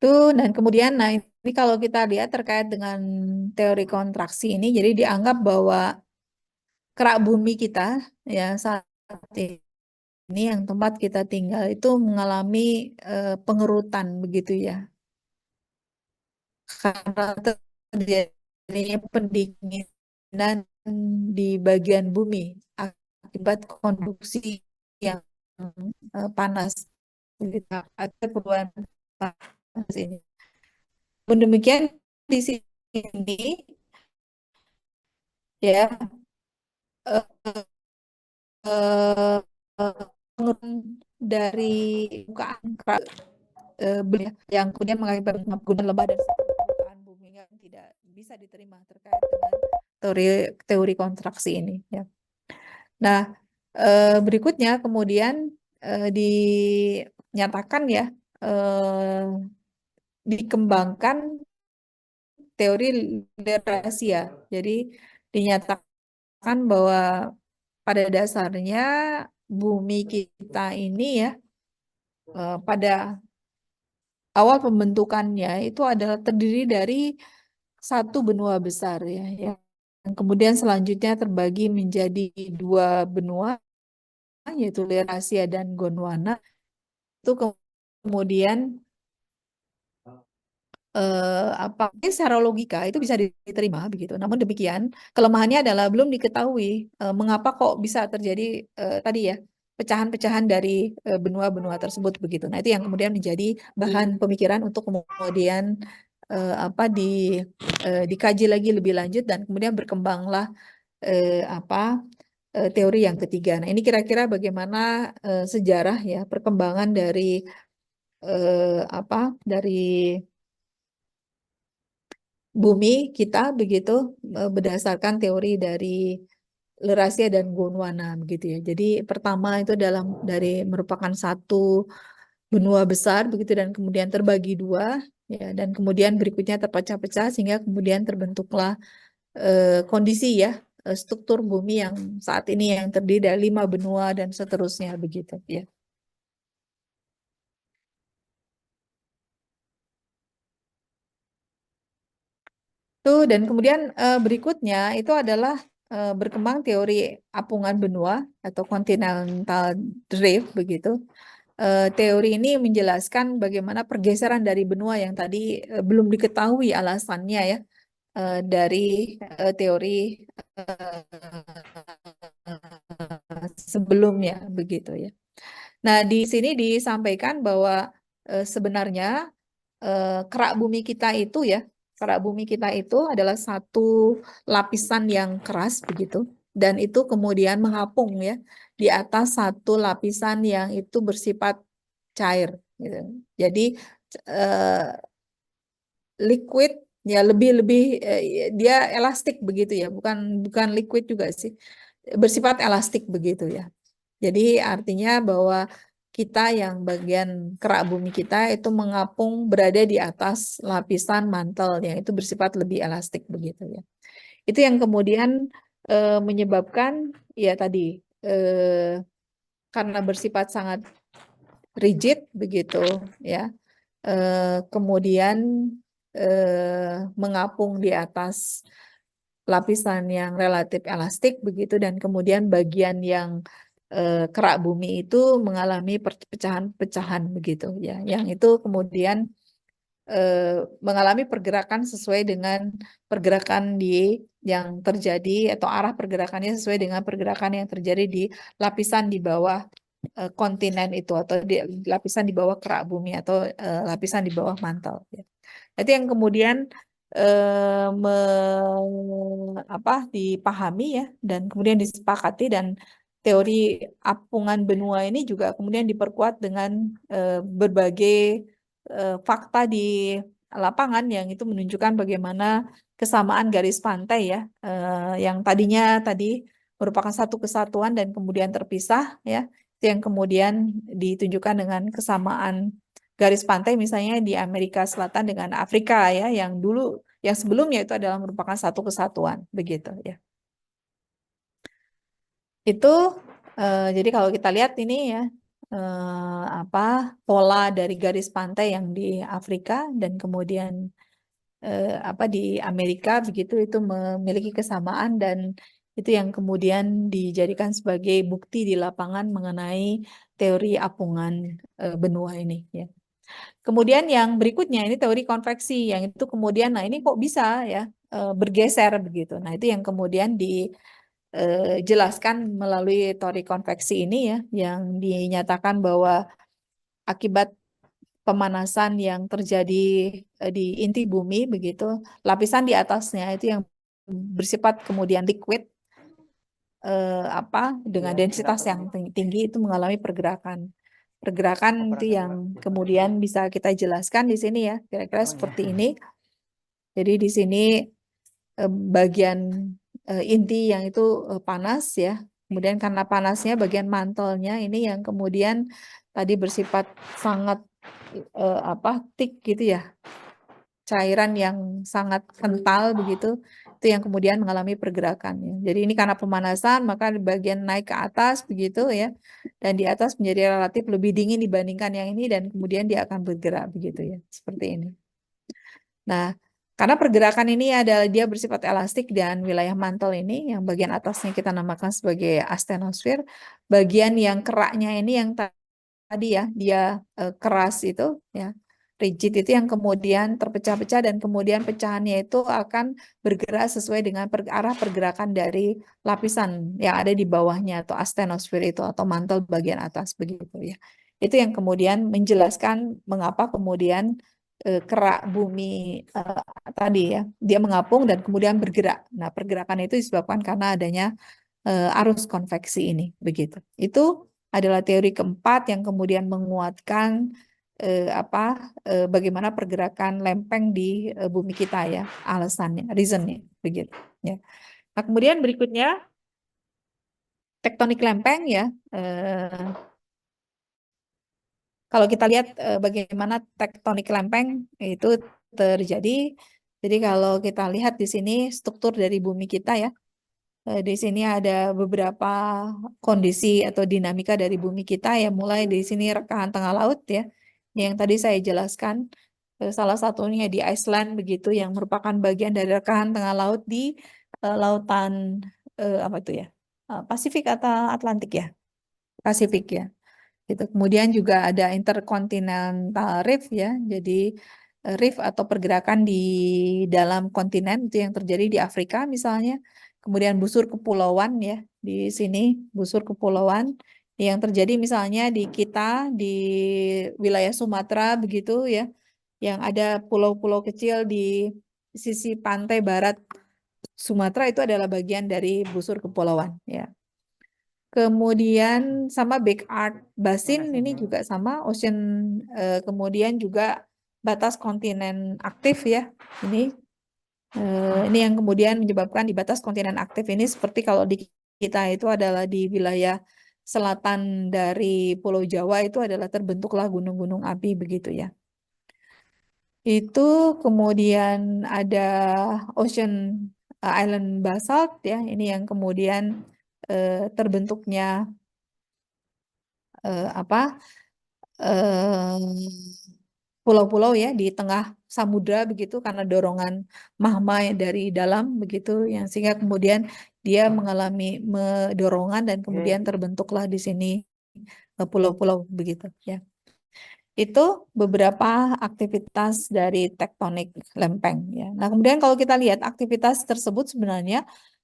S1: Dan kemudian nah ini kalau kita lihat terkait dengan teori kontraksi ini, jadi dianggap bahwa kerak bumi kita ya saat ini yang tempat kita tinggal itu mengalami pengerutan begitu ya, karena terjadinya pendinginan di bagian bumi akibat konduksi yang panas, ada perubahan panas ini. Demikian di sini ya dari permukaan yang kemudian mengakibatkan pengambunan lembah dan permukaan bumi yang tidak bisa diterima terkait dengan teori kontraksi ini ya. Nah, berikutnya kemudian dinyatakan ya dikembangkan teori Laurasia. Jadi dinyatakan bahwa pada dasarnya bumi kita ini ya pada awal pembentukannya itu adalah terdiri dari satu benua besar ya, yang kemudian selanjutnya terbagi menjadi 2 benua yaitu Laurasia dan Gondwana. Itu kemudian apa secara logika itu bisa diterima begitu. Namun demikian kelemahannya adalah belum diketahui mengapa kok bisa terjadi tadi ya pecahan-pecahan dari benua-benua tersebut begitu. Nah, itu yang kemudian menjadi bahan pemikiran untuk kemudian apa dikaji lagi lebih lanjut dan kemudian berkembanglah apa teori yang ketiga. Nah, ini kira-kira bagaimana sejarah ya perkembangan dari apa dari bumi kita begitu berdasarkan teori dari Lerasia dan Gondwana begitu ya. Jadi pertama itu dari merupakan satu benua besar begitu dan kemudian terbagi dua ya dan kemudian berikutnya terpecah-pecah sehingga kemudian terbentuklah kondisi ya struktur bumi yang saat ini yang terdiri dari 5 benua dan seterusnya begitu ya. Tuh, dan kemudian berikutnya itu adalah berkembang teori apungan benua atau continental drift begitu. Teori ini menjelaskan bagaimana pergeseran dari benua yang tadi belum diketahui alasannya ya dari teori sebelumnya begitu ya. Nah, di sini disampaikan bahwa sebenarnya kerak bumi kita itu ya, kerak bumi kita itu adalah satu lapisan yang keras begitu, dan itu kemudian mengapung ya di atas satu lapisan yang itu bersifat cair. Gitu. Jadi liquid ya lebih dia elastik begitu ya, bukan liquid juga sih, bersifat elastik begitu ya. Jadi artinya bahwa kita yang bagian kerak bumi kita itu mengapung berada di atas lapisan mantel yang itu bersifat lebih elastik begitu ya. Itu yang kemudian menyebabkan ya tadi karena bersifat sangat rigid begitu ya. Kemudian mengapung di atas lapisan yang relatif elastik begitu dan kemudian bagian yang kerak bumi itu mengalami pecahan-pecahan begitu ya yang itu kemudian mengalami pergerakan sesuai dengan pergerakan yang terjadi atau arah pergerakannya sesuai dengan pergerakan yang terjadi di lapisan di bawah kontinen itu atau di lapisan di bawah kerak bumi atau lapisan di bawah mantel ya. Itu yang kemudian dipahami ya dan kemudian disepakati dan teori apungan benua ini juga kemudian diperkuat dengan berbagai fakta di lapangan yang itu menunjukkan bagaimana kesamaan garis pantai ya yang tadinya tadi merupakan satu kesatuan dan kemudian terpisah ya itu yang kemudian ditunjukkan dengan kesamaan garis pantai misalnya di Amerika Selatan dengan Afrika ya yang sebelumnya itu adalah merupakan satu kesatuan begitu ya. Itu jadi kalau kita lihat ini ya pola dari garis pantai yang di Afrika dan kemudian di Amerika begitu itu memiliki kesamaan dan itu yang kemudian dijadikan sebagai bukti di lapangan mengenai teori apungan benua ini ya. Kemudian yang berikutnya ini teori konveksi yang itu kemudian nah ini kok bisa ya bergeser begitu. Nah, itu yang kemudian dijelaskan melalui teori konveksi ini ya yang dinyatakan bahwa akibat pemanasan yang terjadi di inti bumi begitu, lapisan di atasnya itu yang bersifat kemudian liquid dengan densitas yang tinggi itu mengalami pergerakan. Pergerakan itu yang kemudian bisa kita jelaskan di sini ya, kira-kira seperti ini. Jadi di sini bagian inti yang itu panas ya. Kemudian karena panasnya bagian mantelnya ini yang kemudian tadi bersifat sangat thick gitu ya. Cairan yang sangat kental begitu itu yang kemudian mengalami pergerakan ya. Jadi ini karena pemanasan maka di bagian naik ke atas begitu ya dan di atas menjadi relatif lebih dingin dibandingkan yang ini dan kemudian dia akan bergerak begitu ya seperti ini. Nah, karena pergerakan ini adalah dia bersifat elastik dan wilayah mantel ini yang bagian atasnya kita namakan sebagai astenosfer, bagian yang keraknya ini yang tadi ya dia keras itu ya Rigid itu yang kemudian terpecah-pecah dan kemudian pecahannya itu akan bergerak sesuai dengan arah pergerakan dari lapisan yang ada di bawahnya atau astenosfer itu atau mantel bagian atas begitu ya. Itu yang kemudian menjelaskan mengapa kemudian kerak bumi tadi ya dia mengapung dan kemudian bergerak. Nah, pergerakan itu disebabkan karena adanya arus konveksi ini begitu. Itu adalah teori keempat yang kemudian menguatkan bagaimana pergerakan lempeng di bumi kita ya, alasannya, reasonnya begitu ya. Nah, kemudian berikutnya tektonik lempeng ya. Kalau kita lihat bagaimana tektonik lempeng itu terjadi. Jadi kalau kita lihat di sini struktur dari bumi kita ya. Di sini ada beberapa kondisi atau dinamika dari bumi kita ya, mulai di sini rekahan tengah laut ya, yang tadi saya jelaskan. Salah satunya di Iceland begitu, yang merupakan bagian dari rekahan tengah laut di lautan apa itu ya, Pasifik atau Atlantik ya, Pasifik ya. Gitu. Kemudian juga ada intercontinental rift ya, jadi rift atau pergerakan di dalam kontinen itu yang terjadi di Afrika misalnya. Kemudian busur kepulauan ya, di sini busur kepulauan yang terjadi misalnya di kita di wilayah Sumatera begitu ya, yang ada pulau-pulau kecil di sisi pantai barat Sumatera itu adalah bagian dari busur kepulauan ya. Kemudian sama Backyard Basin ini juga sama ocean, kemudian juga batas kontinen aktif ya. Ini yang kemudian menyebabkan di batas kontinen aktif ini seperti kalau di kita itu adalah di wilayah selatan dari Pulau Jawa itu adalah terbentuklah gunung-gunung api begitu ya. Itu kemudian ada ocean island basalt ya, ini yang kemudian terbentuknya pulau-pulau ya di tengah samudra begitu karena dorongan magma dari dalam begitu yang sehingga kemudian dia mengalami dorongan dan kemudian terbentuklah di sini pulau-pulau begitu ya. Itu beberapa aktivitas dari tektonik lempeng ya. Nah, kemudian kalau kita lihat aktivitas tersebut sebenarnya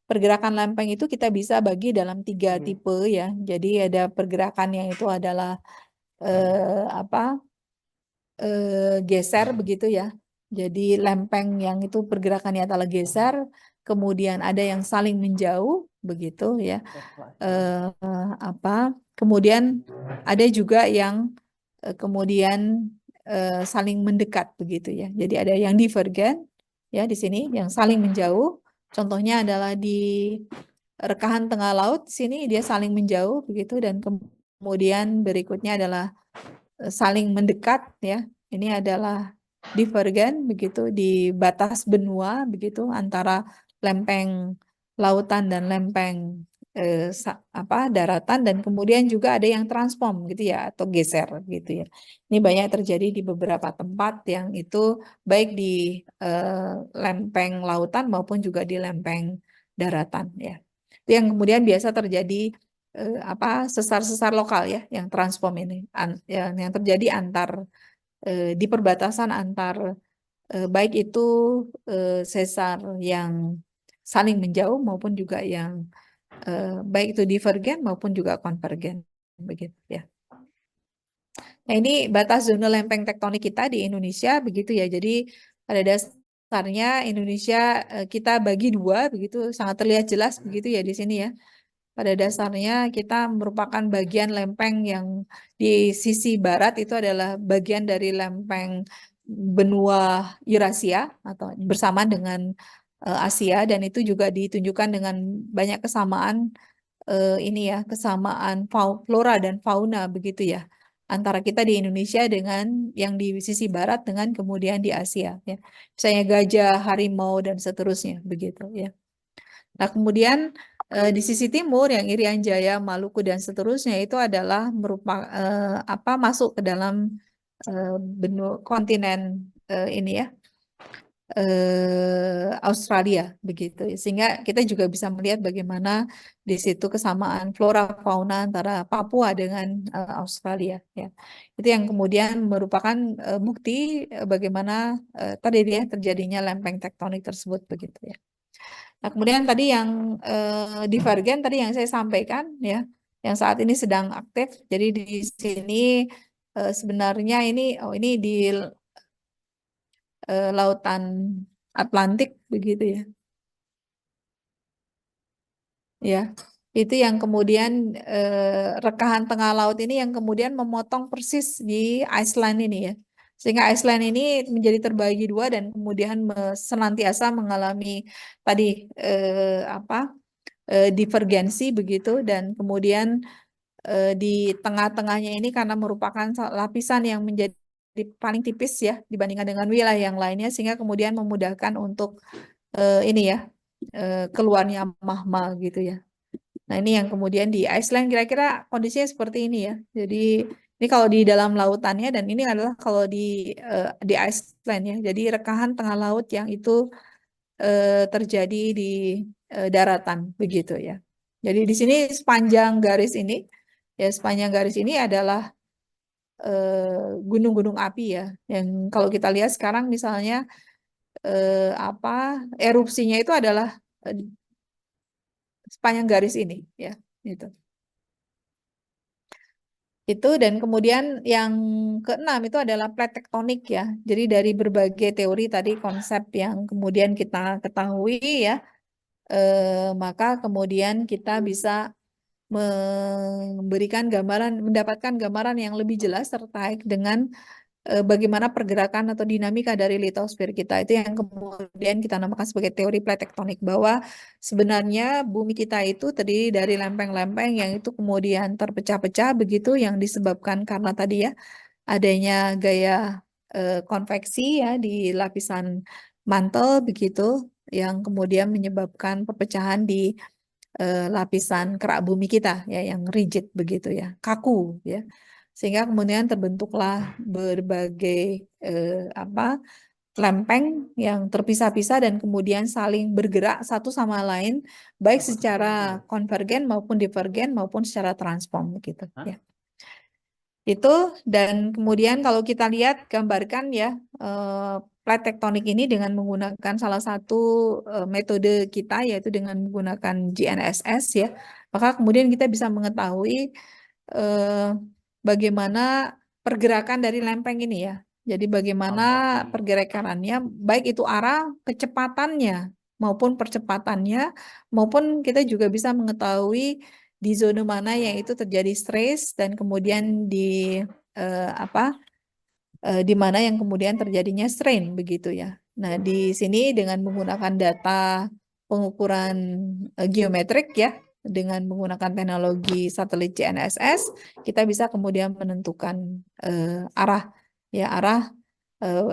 S1: pergerakan lempeng itu kita bisa bagi dalam 3 tipe ya. Jadi ada pergerakan yang itu adalah geser begitu ya. Jadi lempeng yang itu pergerakannya adalah geser, kemudian ada yang saling menjauh begitu ya. Kemudian ada juga yang kemudian saling mendekat begitu ya. Jadi ada yang divergen ya di sini yang saling menjauh. Contohnya adalah di rekahan tengah laut sini dia saling menjauh begitu dan kemudian berikutnya adalah saling mendekat ya. Ini adalah divergen begitu di batas benua begitu antara lempeng lautan dan lempeng daratan dan kemudian juga ada yang transform gitu ya atau geser gitu ya. Ini banyak terjadi di beberapa tempat yang itu baik di lempeng lautan maupun juga di lempeng daratan ya. Itu yang kemudian biasa terjadi sesar-sesar lokal ya yang transform ini yang terjadi antar di perbatasan antar baik itu sesar yang saling menjauh maupun juga yang baik itu divergen maupun juga konvergen begitu ya. Nah, ini batas zona lempeng tektonik kita di Indonesia begitu ya. Jadi pada dasarnya Indonesia kita bagi 2 begitu sangat terlihat jelas begitu ya di sini ya. Pada dasarnya kita merupakan bagian lempeng yang di sisi barat itu adalah bagian dari lempeng benua Eurasia atau bersama dengan Asia dan itu juga ditunjukkan dengan banyak kesamaan ini ya, kesamaan flora dan fauna begitu ya antara kita di Indonesia dengan yang di sisi barat dengan kemudian di Asia ya. Misalnya gajah, harimau dan seterusnya begitu ya. Nah, kemudian di sisi timur yang Irian Jaya, Maluku dan seterusnya itu adalah masuk ke dalam benua kontinen ini ya. Australia begitu. Sehingga kita juga bisa melihat bagaimana di situ kesamaan flora fauna antara Papua dengan Australia ya. Itu yang kemudian merupakan bukti bagaimana tadi ya terjadinya lempeng tektonik tersebut begitu ya. Nah, kemudian tadi yang divergen tadi yang saya sampaikan ya, yang saat ini sedang aktif. Jadi di sini sebenarnya ini di lautan Atlantik begitu ya. Ya, itu yang kemudian rekahan tengah laut ini yang kemudian memotong persis di Iceland ini ya. Sehingga Iceland ini menjadi terbagi dua dan kemudian senantiasa mengalami tadi divergensi begitu dan kemudian di tengah-tengahnya ini karena merupakan lapisan yang menjadi paling tipis ya dibandingkan dengan wilayah yang lainnya sehingga kemudian memudahkan untuk ini ya keluarnya magma gitu ya. Nah, ini yang kemudian di Iceland kira-kira kondisinya seperti ini ya. Jadi ini kalau di dalam lautannya dan ini adalah kalau di Iceland ya. Jadi rekahan tengah laut yang itu terjadi di daratan begitu ya. Jadi di sini sepanjang garis ini ya sepanjang garis ini adalah gunung-gunung api ya. Yang kalau kita lihat sekarang misalnya erupsinya itu adalah sepanjang garis ini ya gitu. Itu dan kemudian yang keenam itu adalah plate tektonik ya. Jadi dari berbagai teori tadi konsep yang kemudian kita ketahui ya, maka kemudian kita bisa mendapatkan gambaran yang lebih jelas terkait dengan bagaimana pergerakan atau dinamika dari litosfer kita itu yang kemudian kita namakan sebagai teori plate tektonik bahwa sebenarnya bumi kita itu terdiri dari lempeng-lempeng yang itu kemudian terpecah-pecah begitu yang disebabkan karena tadi ya adanya gaya konveksi ya di lapisan mantel begitu yang kemudian menyebabkan perpecahan di lapisan kerak bumi kita ya yang rigid begitu ya kaku ya sehingga kemudian terbentuklah berbagai lempeng yang terpisah-pisah dan kemudian saling bergerak satu sama lain baik secara konvergen maupun divergen maupun secara transform gitu ya. Itu dan kemudian kalau kita lihat gambarkan ya plate tektonik ini dengan menggunakan salah satu metode kita yaitu dengan menggunakan GNSS ya. Maka kemudian kita bisa mengetahui bagaimana pergerakan dari lempeng ini ya. Jadi bagaimana pergerakannya baik itu arah kecepatannya maupun percepatannya maupun kita juga bisa mengetahui di zona mana yang itu terjadi stres dan kemudian di mana yang kemudian terjadinya strain begitu ya. Nah, di sini dengan menggunakan data pengukuran geometrik ya dengan menggunakan teknologi satelit GNSS kita bisa kemudian menentukan arah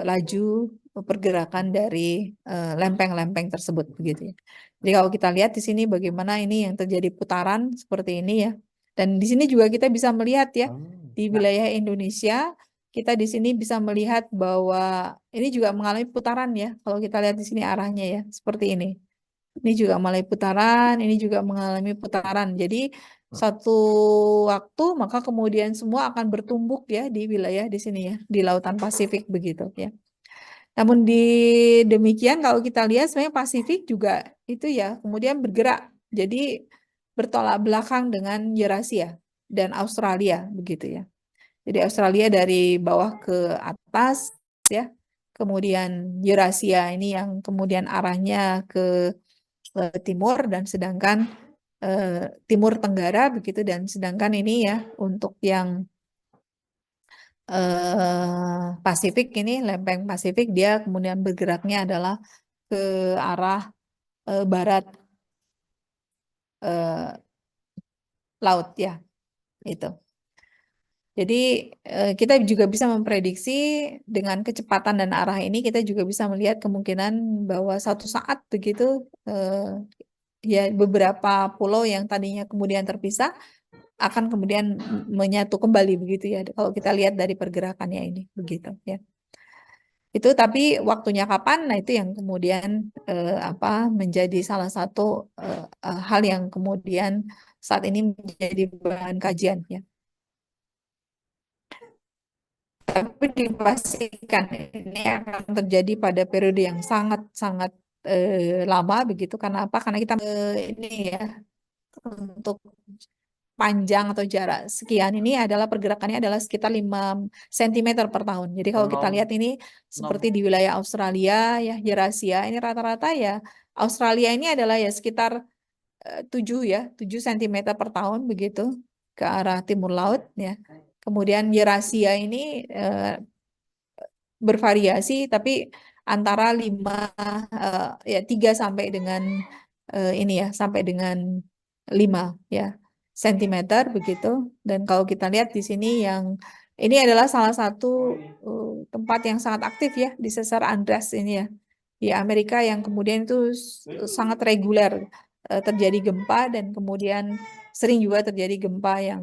S1: laju pergerakan dari lempeng-lempeng tersebut begitu ya. Jadi kalau kita lihat di sini bagaimana ini yang terjadi putaran seperti ini ya. Dan di sini juga kita bisa melihat ya di wilayah Indonesia kita di sini bisa melihat bahwa ini juga mengalami putaran ya. Kalau kita lihat di sini arahnya ya seperti ini. Ini juga mengalami putaran, ini juga mengalami putaran. Jadi satu waktu maka kemudian semua akan bertumbuk ya di wilayah di sini ya, di Lautan Pasifik begitu ya. Namun di demikian kalau kita lihat sebenarnya Pasifik juga itu ya kemudian bergerak. Jadi bertolak belakang dengan Eurasia dan Australia begitu ya. Jadi Australia dari bawah ke atas ya. Kemudian Eurasia ini yang kemudian arahnya ke timur dan sedangkan timur tenggara begitu dan sedangkan ini ya untuk yang Pasifik ini lempeng Pasifik dia kemudian bergeraknya adalah ke arah barat laut ya itu. Jadi kita juga bisa memprediksi dengan kecepatan dan arah ini kita juga bisa melihat kemungkinan bahwa suatu saat begitu ya beberapa pulau yang tadinya kemudian terpisah akan kemudian menyatu kembali begitu ya kalau kita lihat dari pergerakannya ini begitu ya. Itu tapi waktunya kapan? Nah, itu yang kemudian menjadi salah satu hal yang kemudian saat ini menjadi bahan kajian ya. Tapi dipastikan ini akan terjadi pada periode yang sangat-sangat lama begitu. Karena apa? Karena kita ini ya untuk panjang atau jarak sekian ini adalah pergerakannya adalah sekitar 5 cm per tahun. Jadi kalau kita lihat ini seperti di wilayah Australia ya, Eurasia ini rata-rata ya Australia ini adalah ya sekitar 7 cm per tahun begitu ke arah timur laut ya. Kemudian Eurasia ini bervariasi tapi antara 3 sampai dengan ini ya sampai dengan 5 ya sentimeter begitu. Dan kalau kita lihat di sini yang ini adalah salah satu tempat yang sangat aktif ya di Sesar Andreas ini ya di Amerika yang kemudian itu sangat reguler terjadi gempa dan kemudian sering juga terjadi gempa yang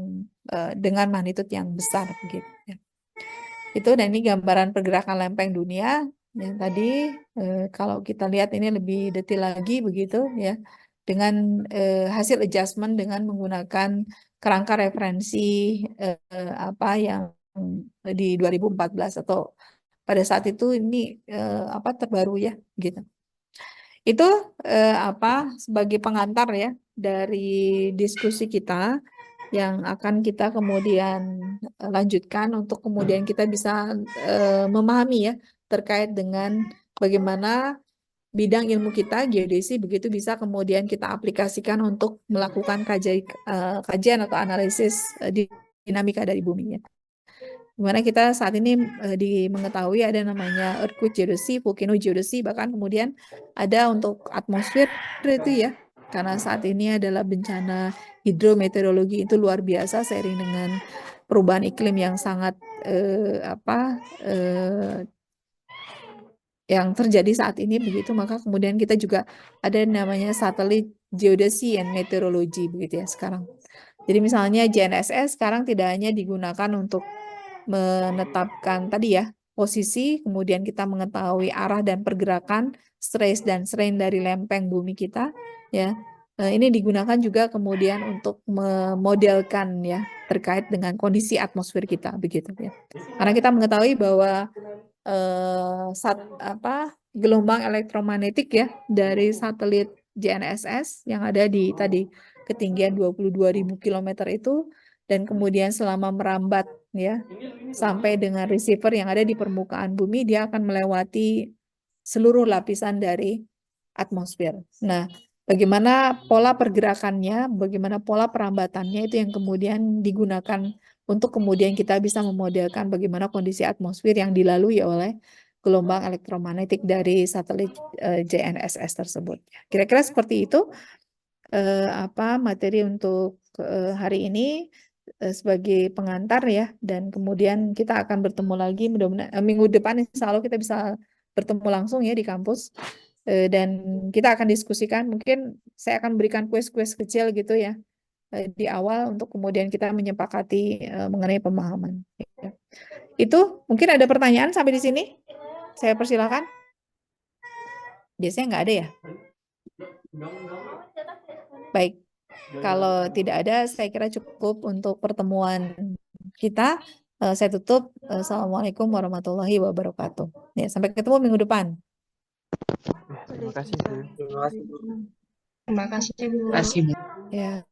S1: dengan magnitudo yang besar begitu ya. Itu dan ini gambaran pergerakan lempeng dunia yang tadi kalau kita lihat ini lebih detail lagi begitu ya dengan hasil adjustment dengan menggunakan kerangka referensi yang di 2014 atau pada saat itu ini terbaru ya gitu. Itu sebagai pengantar ya dari diskusi kita yang akan kita kemudian lanjutkan untuk kemudian kita bisa memahami ya terkait dengan bagaimana bidang ilmu kita geodesi begitu bisa kemudian kita aplikasikan untuk melakukan kajian atau analisis dinamika dari bumi ya. Dimana kita saat ini mengetahui ada namanya earthquake geodesy, volcano geodesy, bahkan kemudian ada untuk atmosfer itu ya, karena saat ini adalah bencana hidrometeorologi itu luar biasa seiring dengan perubahan iklim yang sangat yang terjadi saat ini begitu, maka kemudian kita juga ada namanya satelit geodesy and meteorology begitu ya sekarang. Jadi misalnya GNSS sekarang tidak hanya digunakan untuk menetapkan tadi ya posisi, kemudian kita mengetahui arah dan pergerakan stress dan strain dari lempeng bumi kita ya. Ini digunakan juga kemudian untuk memodelkan ya terkait dengan kondisi atmosfer kita begitu ya. Karena kita mengetahui bahwa gelombang elektromagnetik ya dari satelit GNSS yang ada di tadi ketinggian 22.000 km itu dan kemudian selama merambat ya sampai dengan receiver yang ada di permukaan bumi dia akan melewati seluruh lapisan dari atmosfer. Nah, bagaimana pola pergerakannya, bagaimana pola perambatannya itu yang kemudian digunakan untuk kemudian kita bisa memodelkan bagaimana kondisi atmosfer yang dilalui oleh gelombang elektromagnetik dari satelit GNSS tersebut. Kira-kira seperti itu materi untuk hari ini sebagai pengantar ya, dan kemudian kita akan bertemu lagi mudah-mudahan minggu depan insya Allah kita bisa bertemu langsung ya di kampus dan kita akan diskusikan. Mungkin saya akan berikan kuis-kuis kecil gitu ya di awal untuk kemudian kita menyepakati mengenai pemahaman. Ya. Itu mungkin ada pertanyaan sampai di sini. Saya persilakan. Biasanya nggak ada ya? Baik. Kalau tidak ada, saya kira cukup untuk pertemuan kita. Saya tutup. Assalamualaikum warahmatullahi wabarakatuh. Ya, sampai ketemu minggu depan.
S4: Terima kasih, Bu.
S5: Terima kasih, Bu.
S2: Terima kasih.
S1: Ya.